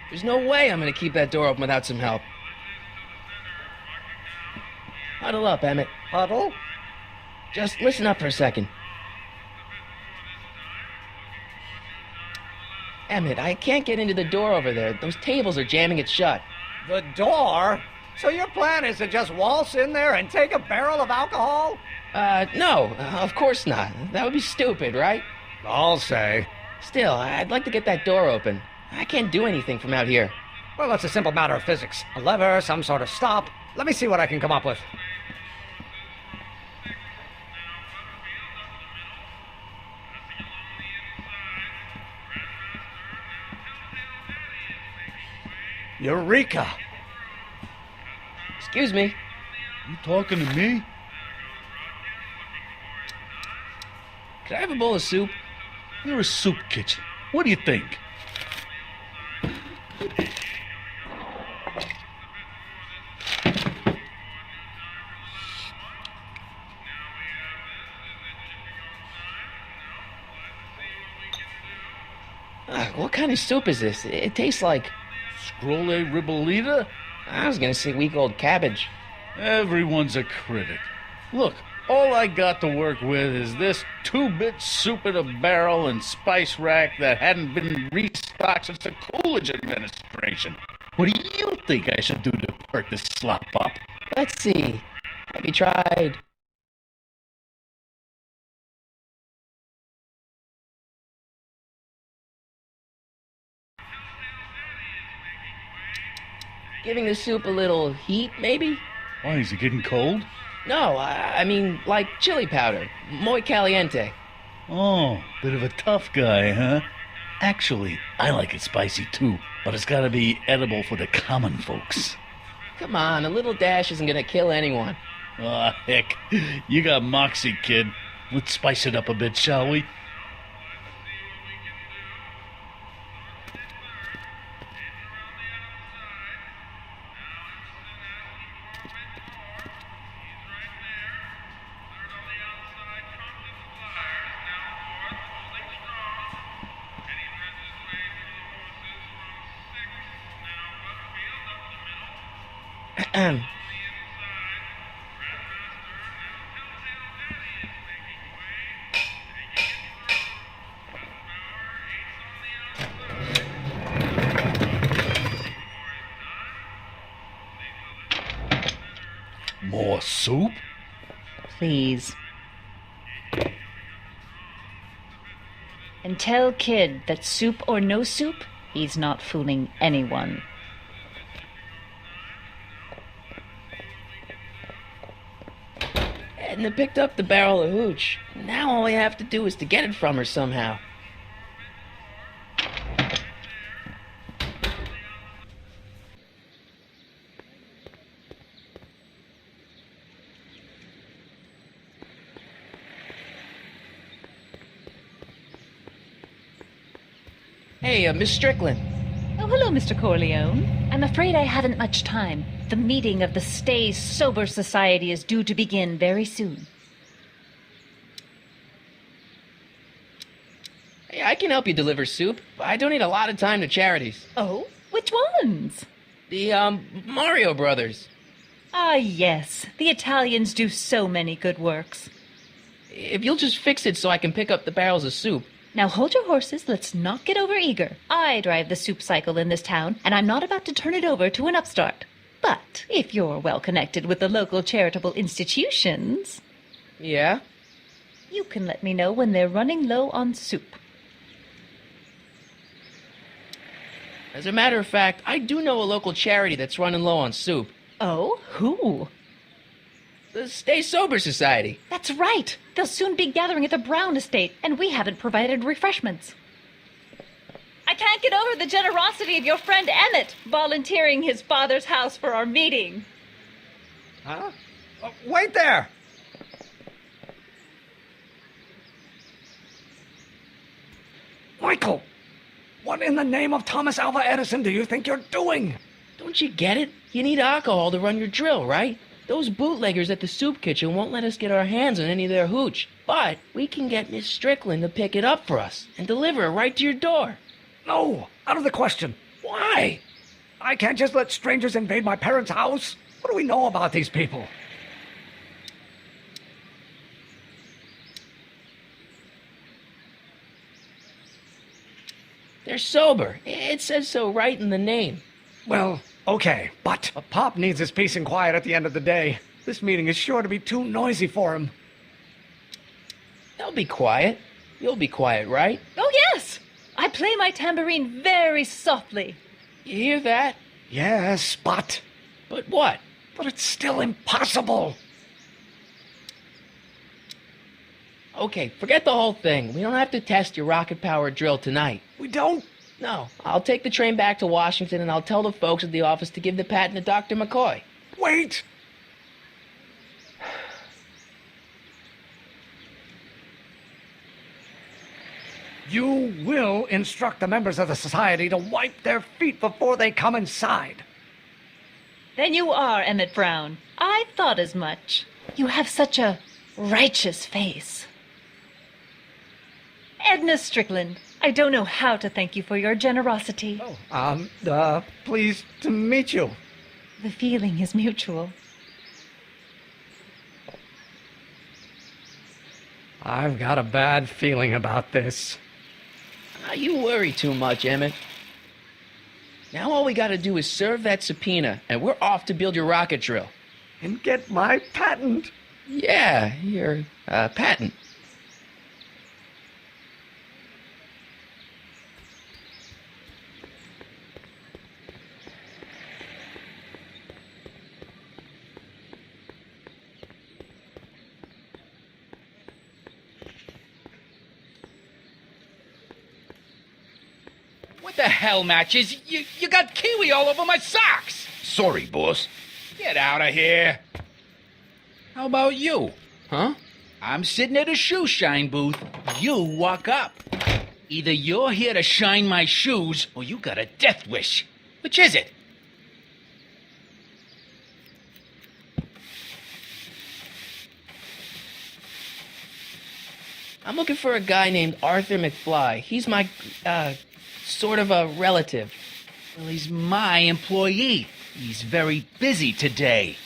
There's no way I'm gonna keep that door open without some help. Huddle up, Emmett. Huddle? Just listen up for a second. Emmett, I can't get into the door over there. Those tables are jamming it shut. The door? So your plan is to just waltz in there and take a barrel of alcohol? No, of course not. That would be stupid, right? I'll say. Still, I'd like to get that door open. I can't do anything from out here. Well, it's a simple matter of physics. A lever, some sort of stop. Let me see what I can come up with. Eureka! Excuse me. You talking to me? Could I have a bowl of soup? You're a soup kitchen. What do you think? What kind of soup is this? It tastes like... Scrolle ribollita? I was gonna say week-old cabbage. Everyone's a critic. Look, all I got to work with is this 2-bit soup in a barrel and spice rack that hadn't been restocked since the Coolidge administration. What do you think I should do to perk this slop up? Let's see. Have you tried... giving the soup a little heat, maybe? Why, is it getting cold? No, I mean, like chili powder. Muy caliente. Oh, bit of a tough guy, huh? Actually, I like it spicy too, but it's gotta be edible for the common folks. Come on, a little dash isn't gonna kill anyone. Aw, heck. You got moxie, kid. Let's spice it up a bit, shall we? More soup? Please. And tell Kid that soup or no soup, he's not fooling anyone. Edna picked up the barrel of hooch. Now all I have to do is to get it from her somehow. Hey, Miss Strickland. Oh, hello, Mr. Corleone. I'm afraid I haven't much time. The meeting of the Stay Sober Society is due to begin very soon. Hey, I can help you deliver soup. I donate a lot of time to charities. Oh? Which ones? The, Mario Brothers. Ah, yes. The Italians do so many good works. If you'll just fix it so I can pick up the barrels of soup. Now hold your horses, let's not get over-eager. I drive the soup cycle in this town, and I'm not about to turn it over to an upstart. But if you're well connected with the local charitable institutions... Yeah? You can let me know when they're running low on soup. As a matter of fact, I do know a local charity that's running low on soup. Oh? Who? The Stay Sober Society. That's right! They'll soon be gathering at the Brown Estate, and we haven't provided refreshments. I can't get over the generosity of your friend Emmett volunteering his father's house for our meeting. Huh? Wait there! Michael! What in the name of Thomas Alva Edison do you think you're doing? Don't you get it? You need alcohol to run your drill, right? Those bootleggers at the soup kitchen won't let us get our hands on any of their hooch. But we can get Miss Strickland to pick it up for us and deliver it right to your door. No, out of the question. Why? I can't just let strangers invade my parents' house. What do we know about these people? They're sober. It says so right in the name. Well, okay, but Pop needs his peace and quiet at the end of the day. This meeting is sure to be too noisy for him. They'll be quiet. You'll be quiet, right? Oh, yes! I play my tambourine very softly. You hear that? Yes, but... But what? But it's still impossible. Okay, forget the whole thing. We don't have to test your rocket-powered drill tonight. We don't? No. I'll take the train back to Washington and I'll tell the folks at the office to give the patent to Dr. McCoy. Wait! You will instruct the members of the society to wipe their feet before they come inside. Then you are Emmett Brown. I thought as much. You have such a righteous face. Edna Strickland, I don't know how to thank you for your generosity. Pleased to meet you. The feeling is mutual. I've got a bad feeling about this. You worry too much, Emmett. Now all we gotta do is serve that subpoena, and we're off to build your rocket drill. And get my patent. Yeah, your patent. What the hell, Matches? You got kiwi all over my socks! Sorry, boss. Get out of here. How about you? Huh? I'm sitting at a shoe shine booth. You walk up. Either you're here to shine my shoes, or you got a death wish. Which is it? I'm looking for a guy named Arthur McFly. He's my, sort of a relative. Well, he's my employee. He's very busy today.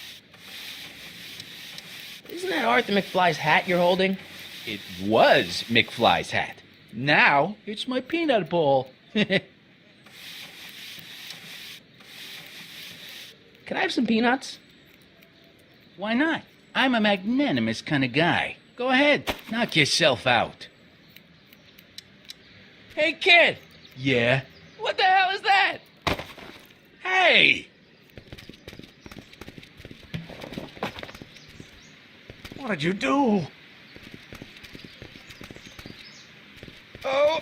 Isn't that Arthur McFly's hat you're holding? It was McFly's hat. Now, it's my peanut ball. Can I have some peanuts? Why not? I'm a magnanimous kind of guy. Go ahead, knock yourself out. Hey, kid! Yeah? What the hell is that? Hey! What did you do? Oh!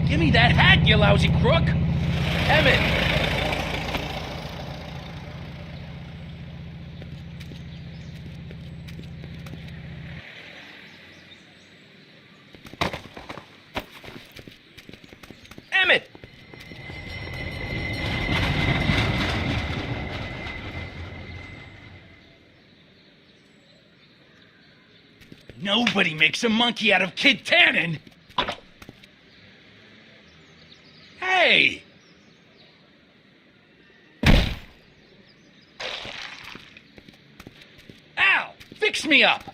Give me that hat, you lousy crook! Emmett! Emmett! Nobody makes a monkey out of Kid Tannen! Hey! Al! Fix me up!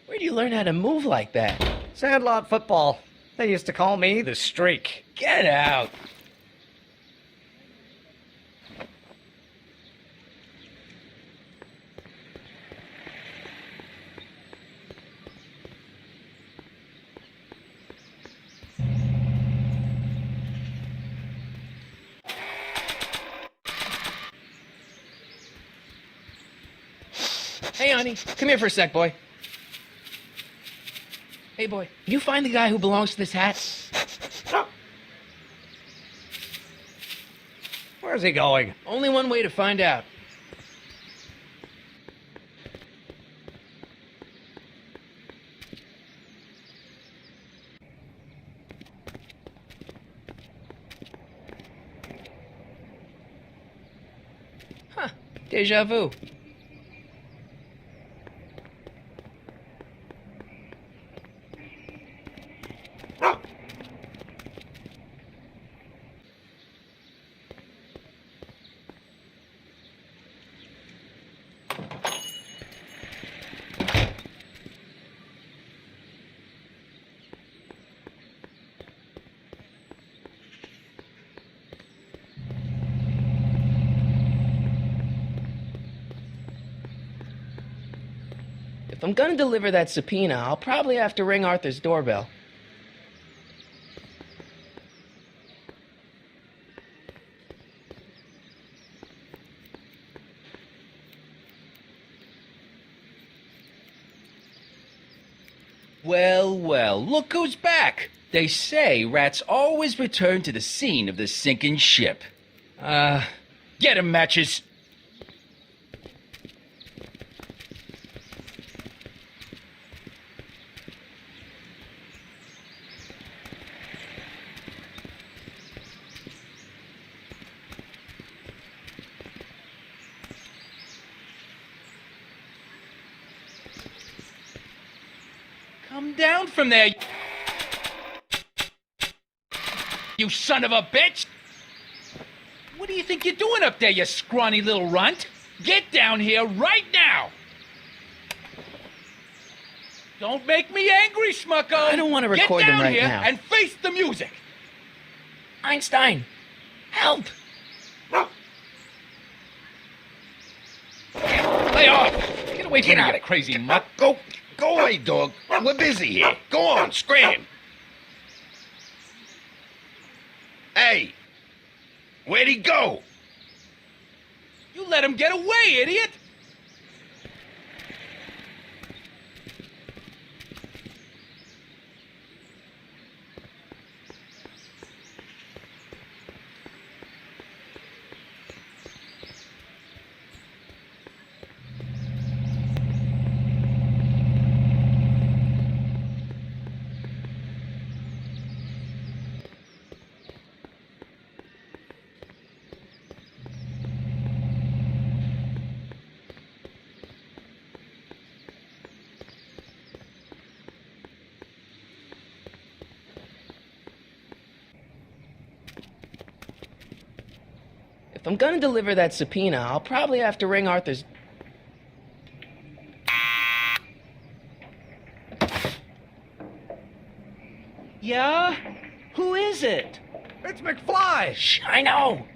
Where'd you learn how to move like that? Sandlot football. They used to call me the Streak. Get out! Hey, honey, come here for a sec, boy. Hey, boy, can you find the guy who belongs to this hat? Where's he going? Only one way to find out. Deja vu. If I'm gonna deliver that subpoena, I'll probably have to ring Arthur's doorbell. Well, well, look who's back. They say rats always return to the scene of the sinking ship. Get 'em, Matches. Come down from there, you son of a bitch! What do you think you're doing up there, you scrawny little runt? Get down here right now! Don't make me angry, Schmucko! I don't want to record them right here now. And face the music! Einstein! Help! Lay off! Get away from me, you crazy mutt! Go away, dog. We're busy here. Go on, scram. Hey, where'd he go? You let him get away, idiot! If I'm gonna deliver that subpoena, I'll probably have to ring Arthur's... Yeah? Who is it? It's McFly! Shh, I know!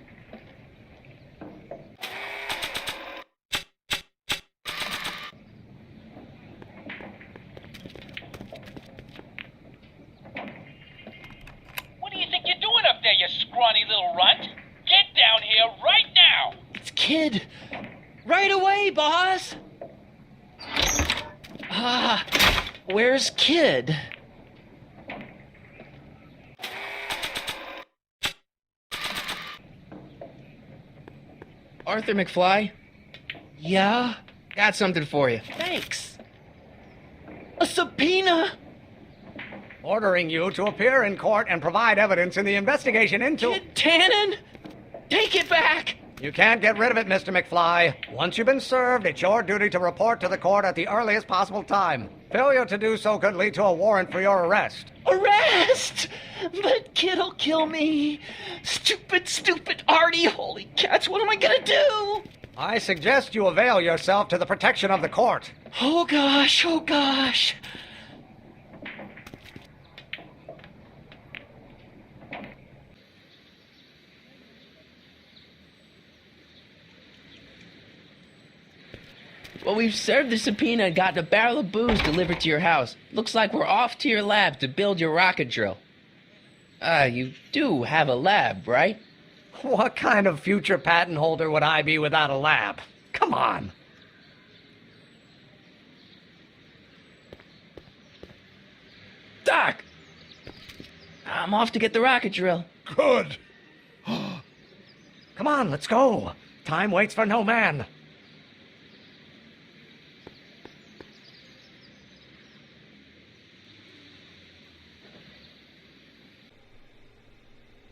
What do you think you're doing up there, you scrawny little runt? Get down here right now! It's Kid. Right away, boss! Where's Kid? Arthur McFly? Yeah? Got something for you. Thanks. A subpoena? Ordering you to appear in court and provide evidence in the investigation into... Kid Tannen? Take it back! You can't get rid of it, Mr. McFly. Once you've been served, it's your duty to report to the court at the earliest possible time. Failure to do so could lead to a warrant for your arrest. Arrest! But Kid'll kill me. Stupid Artie. Holy cats, what am I gonna do? I suggest you avail yourself to the protection of the court. Oh gosh. Well, we've served the subpoena and gotten a barrel of booze delivered to your house. Looks like we're off to your lab to build your rocket drill. You do have a lab, right? What kind of future patent holder would I be without a lab? Come on. Doc! I'm off to get the rocket drill. Good. Come on, let's go. Time waits for no man.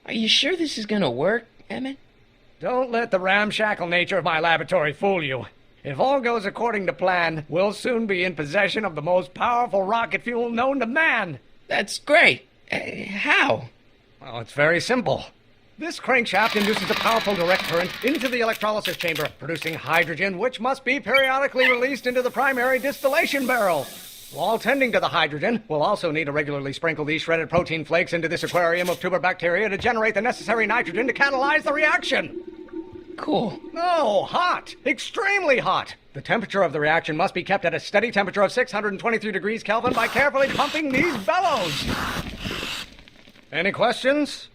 Are you sure this is gonna work, Emmett? Don't let the ramshackle nature of my laboratory fool you. If all goes according to plan, we'll soon be in possession of the most powerful rocket fuel known to man. That's great. How? Well, it's very simple. This crankshaft induces a powerful direct current into the electrolysis chamber, producing hydrogen, which must be periodically released into the primary distillation barrel. While tending to the hydrogen, we'll also need to regularly sprinkle these shredded protein flakes into this aquarium of tuber bacteria to generate the necessary nitrogen to catalyze the reaction. Cool. No, hot. Extremely hot. The temperature of the reaction must be kept at a steady temperature of 623 degrees Kelvin by carefully pumping these bellows. Any questions?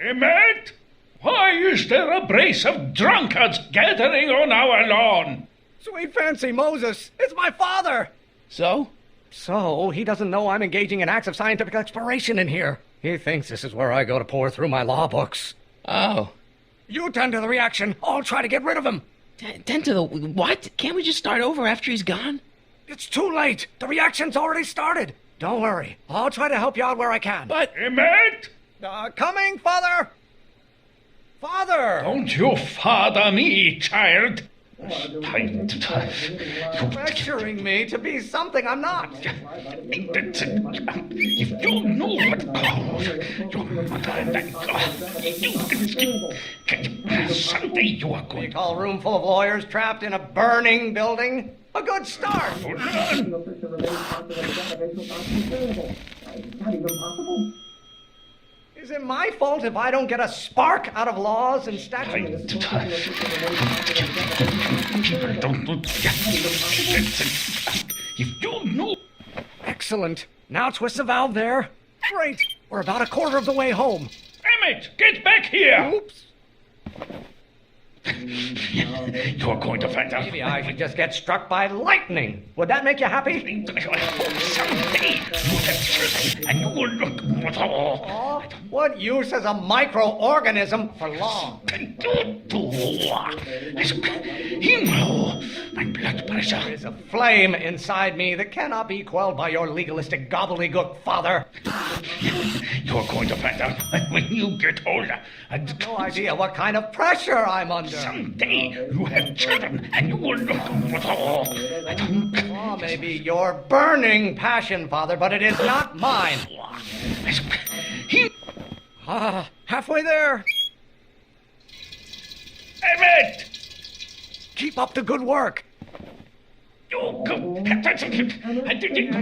Emmett? Why is there a brace of drunkards gathering on our lawn? Sweet fancy Moses, it's my father! So? So, he doesn't know I'm engaging in acts of scientific exploration in here. He thinks this is where I go to pour through my law books. Oh. You tend to the reaction. I'll try to get rid of him. Tend to the... what? Can't we just start over after he's gone? It's too late. The reaction's already started. Don't worry. I'll try to help you out where I can. But... Emmett? Coming, Father! Father! Don't you father me, child. Pressuring me to be something I'm not. If you knew what... Someday you are going to call a room full of lawyers trapped in a burning building? A good start. Is it my fault if I don't get a spark out of laws and statutes? People don't... If you knew... Excellent. Now twist the valve there. Great. We're about a quarter of the way home. Emmett, get back here! Oops. You're going to find out. Maybe I should just get struck by lightning. Would that make you happy? Someday you have children and you will look... Oh, what use is a microorganism for long? You know, my blood pressure. There is a flame inside me that cannot be quelled by your legalistic gobbledygook, Father. You're going to find out when you get older. No idea what kind of pressure I'm under. Someday you have children and you will look... Oh, maybe your burning passion, Father, but it is not mine. Halfway there. Emmett! Keep up the good work. Don't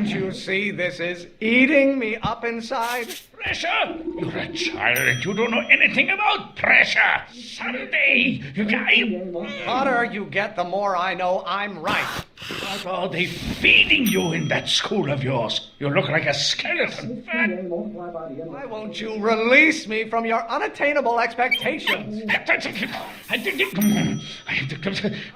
you see this is eating me up inside? Pressure? You're a child. You don't know anything about pressure. Someday you can... The hotter you get, the more I know I'm right. What are they feeding you in that school of yours? You look like a skeleton. Why won't you release me from your unattainable expectations?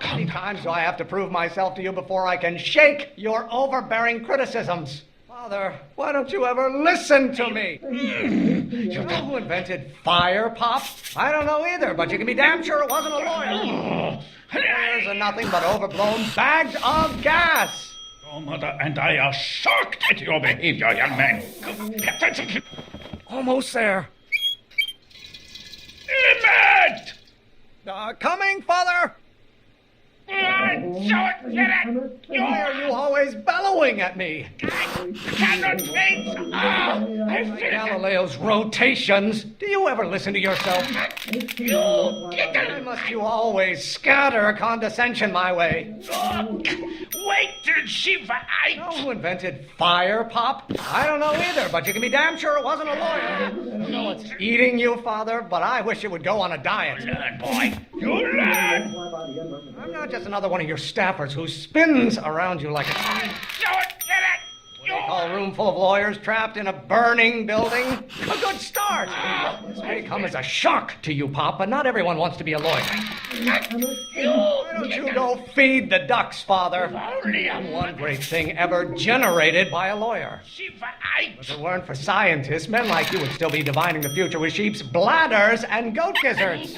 How many times do I have to prove myself to you before I can shake your overbearing criticisms? Father, why don't you ever listen to me? You know who invented fire pop? I don't know either, but you can be damn sure it wasn't a lawyer. Lawyers are nothing but overblown bags of gas. Your mother and I are shocked at your behavior, young man. Almost there. Emmett! Coming, Father! Why are you always bellowing at me? I cannot think. Galileo's rotations. Do you ever listen to yourself? Why must you always scatter condescension my way? Wait till Shiva You know who invented fire pop? I don't know either, but you can be damn sure it wasn't a lawyer. I know it's eating you, Father, but I wish it would go on a diet. Learn, boy. You learn. I'm not just another one of your staffers who spins around you like a... They call a room full of lawyers trapped in a burning building. A good start. This may come as a shock to you, Pop, but not everyone wants to be a lawyer. Why don't you go feed the ducks, Father? One great thing ever generated by a lawyer. If it weren't for scientists, men like you would still be divining the future with sheep's bladders and goat gizzards.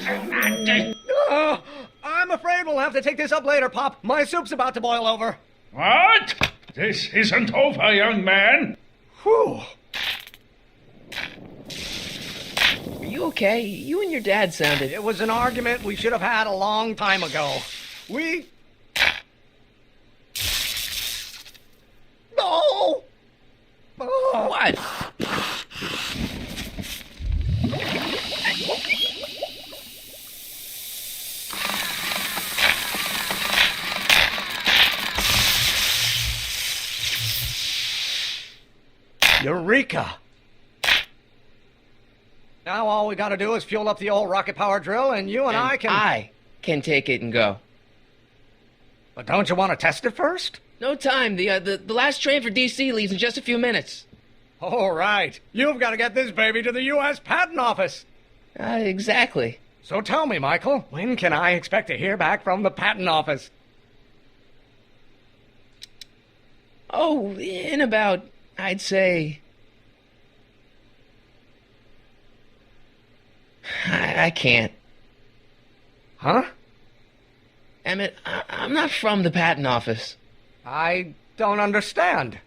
I'm afraid we'll have to take this up later, Pop. My soup's about to boil over. What? This isn't over, young man. Whew. Are you okay? You and your dad sounded... It was an argument we should have had a long time ago. We... No! Oh. What? Eureka! Now all we gotta do is fuel up the old rocket power drill and you and I can take it and go. But don't you want to test it first? No time. The last train for DC leaves in just a few minutes. All right. You've got to get this baby to the U.S. Patent Office. Exactly. So tell me, Michael, when can I expect to hear back from the Patent Office? Oh, in about, I'd say... I can't. Huh? Emmett, I'm not from the Patent Office. I don't understand.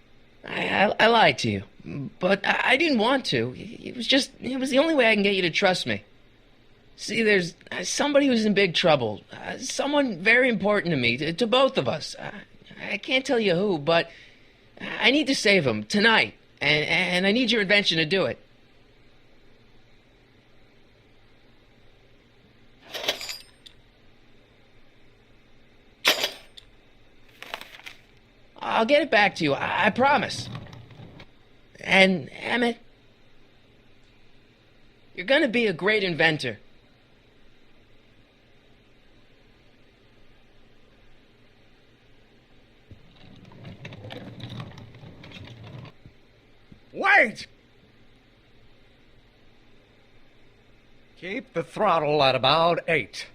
I lied to you, but I didn't want to. It was the only way I can get you to trust me. See, there's somebody who's in big trouble. Someone very important to me, to both of us. I can't tell you who, but I need to save him tonight, and I need your invention to do it. I'll get it back to you, I promise. And, Emmett, you're gonna be a great inventor. Wait! Keep the throttle at about 8.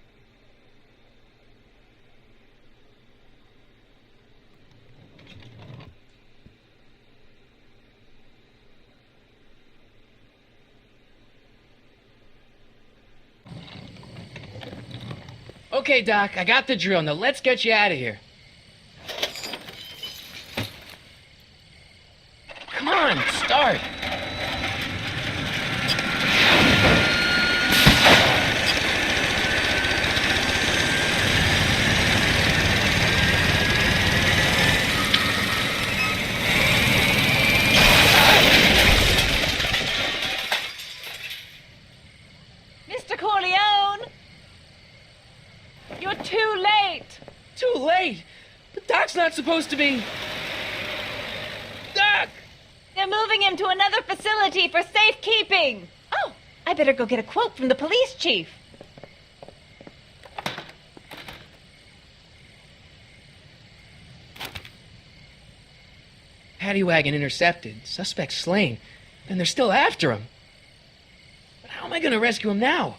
Okay, Doc, I got the drill. Now let's get you out of here. Come on, start. Mr. Corleone! You're too late! Too late? But Doc's not supposed to be... Doc! They're moving him to another facility for safekeeping! Oh, I better go get a quote from the police chief. Paddy wagon intercepted. Suspect slain. And they're still after him. But how am I going to rescue him now?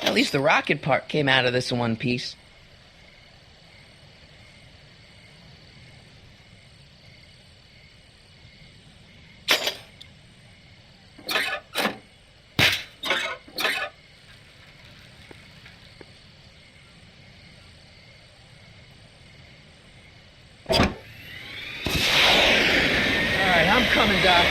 At least the rocket part came out of this in one piece. Alright, I'm coming, Doc.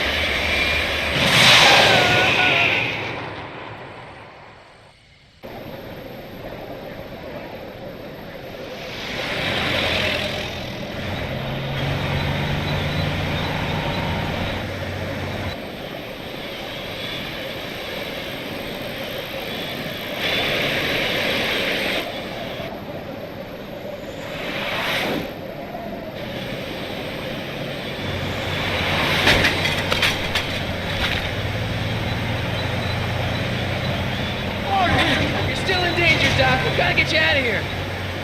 Doc, we've got to get you out of here.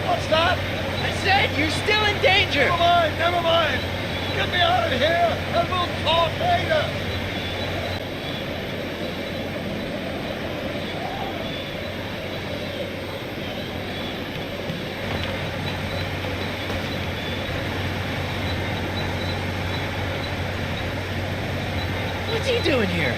What's that? I said you're still in danger. Never mind. Get me out of here, and we'll talk later. he doing here?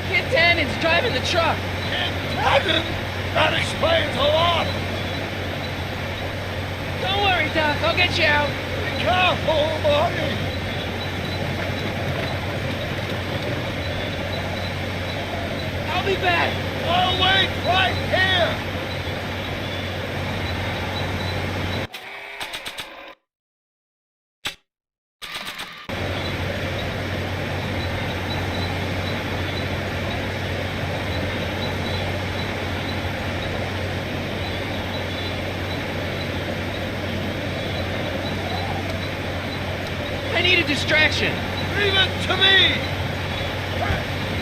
Kid Tannen's driving the truck. Tannen? That explains a lot. Don't worry, Doc. I'll get you out. Be careful, Marty. I'll be back. I'll wait right here. I need a distraction. Leave it to me.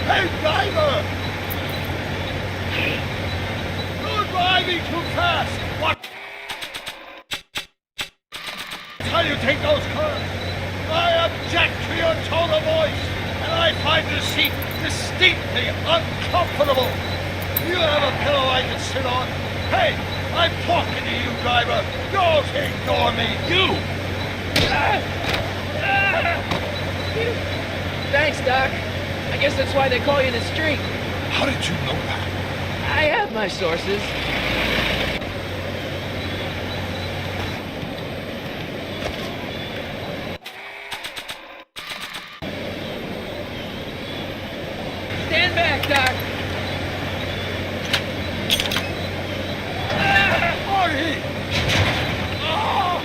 Hey, driver. You're driving too fast. What? How do you take those curves? I object to your tone of voice, and I find this seat distinctly uncomfortable. Do you have a pillow I can sit on? Hey, I'm talking to you, driver. Don't ignore me. You! Thanks, Doc. I guess that's why they call you the Streak. How did you know that? I have my sources. Stand back, Doc. Marty! Oh!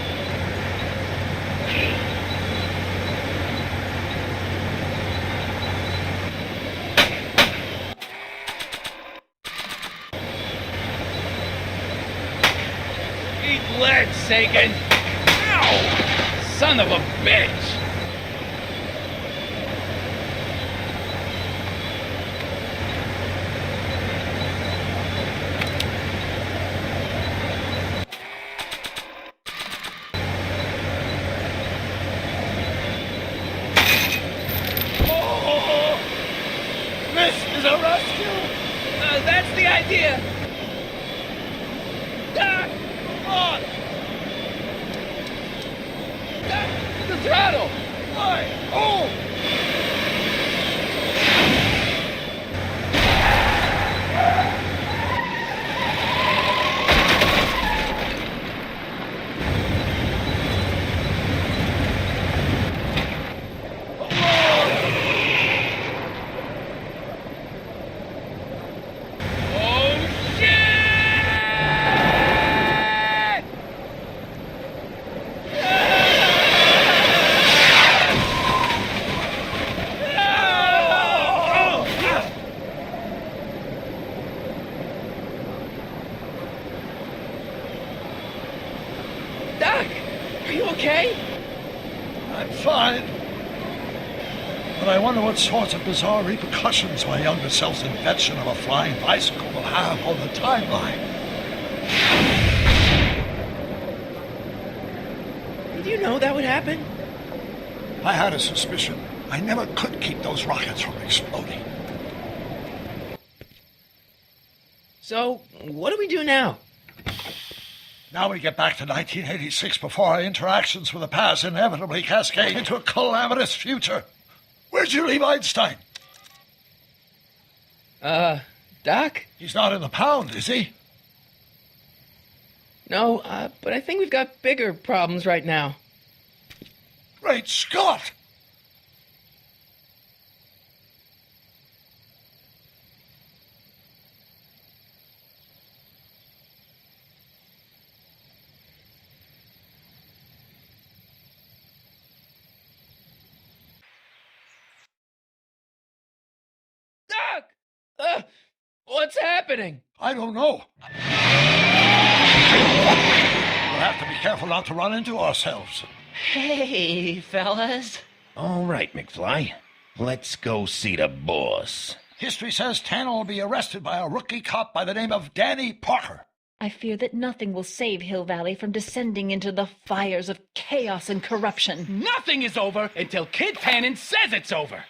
Eat lead, Sagan! Ow! Son of a bitch! Oh! This is a rescue! That's the idea. Doc! On! Doc! The throttle! Why? Oh! Oh, shit! Doc, are you okay? I'm fine. But I wonder what sorts of bizarre repercussions my younger self's invention of a flying bicycle will have on the timeline. Did you know that would happen? I had a suspicion. I never could keep those rockets from exploding. So, what do we do now? Now we get back to 1986 before our interactions with the past inevitably cascade into a calamitous future. Where'd you leave Einstein? Doc? He's not in the pound, is he? No, but I think we've got bigger problems right now. Great Scott! What's happening? I don't know. We'll have to be careful not to run into ourselves. Hey, fellas. All right, McFly. Let's go see the boss. History says Tanner will be arrested by a rookie cop by the name of Danny Parker. I fear that nothing will save Hill Valley from descending into the fires of chaos and corruption. Nothing is over until Kid Tannen says it's over.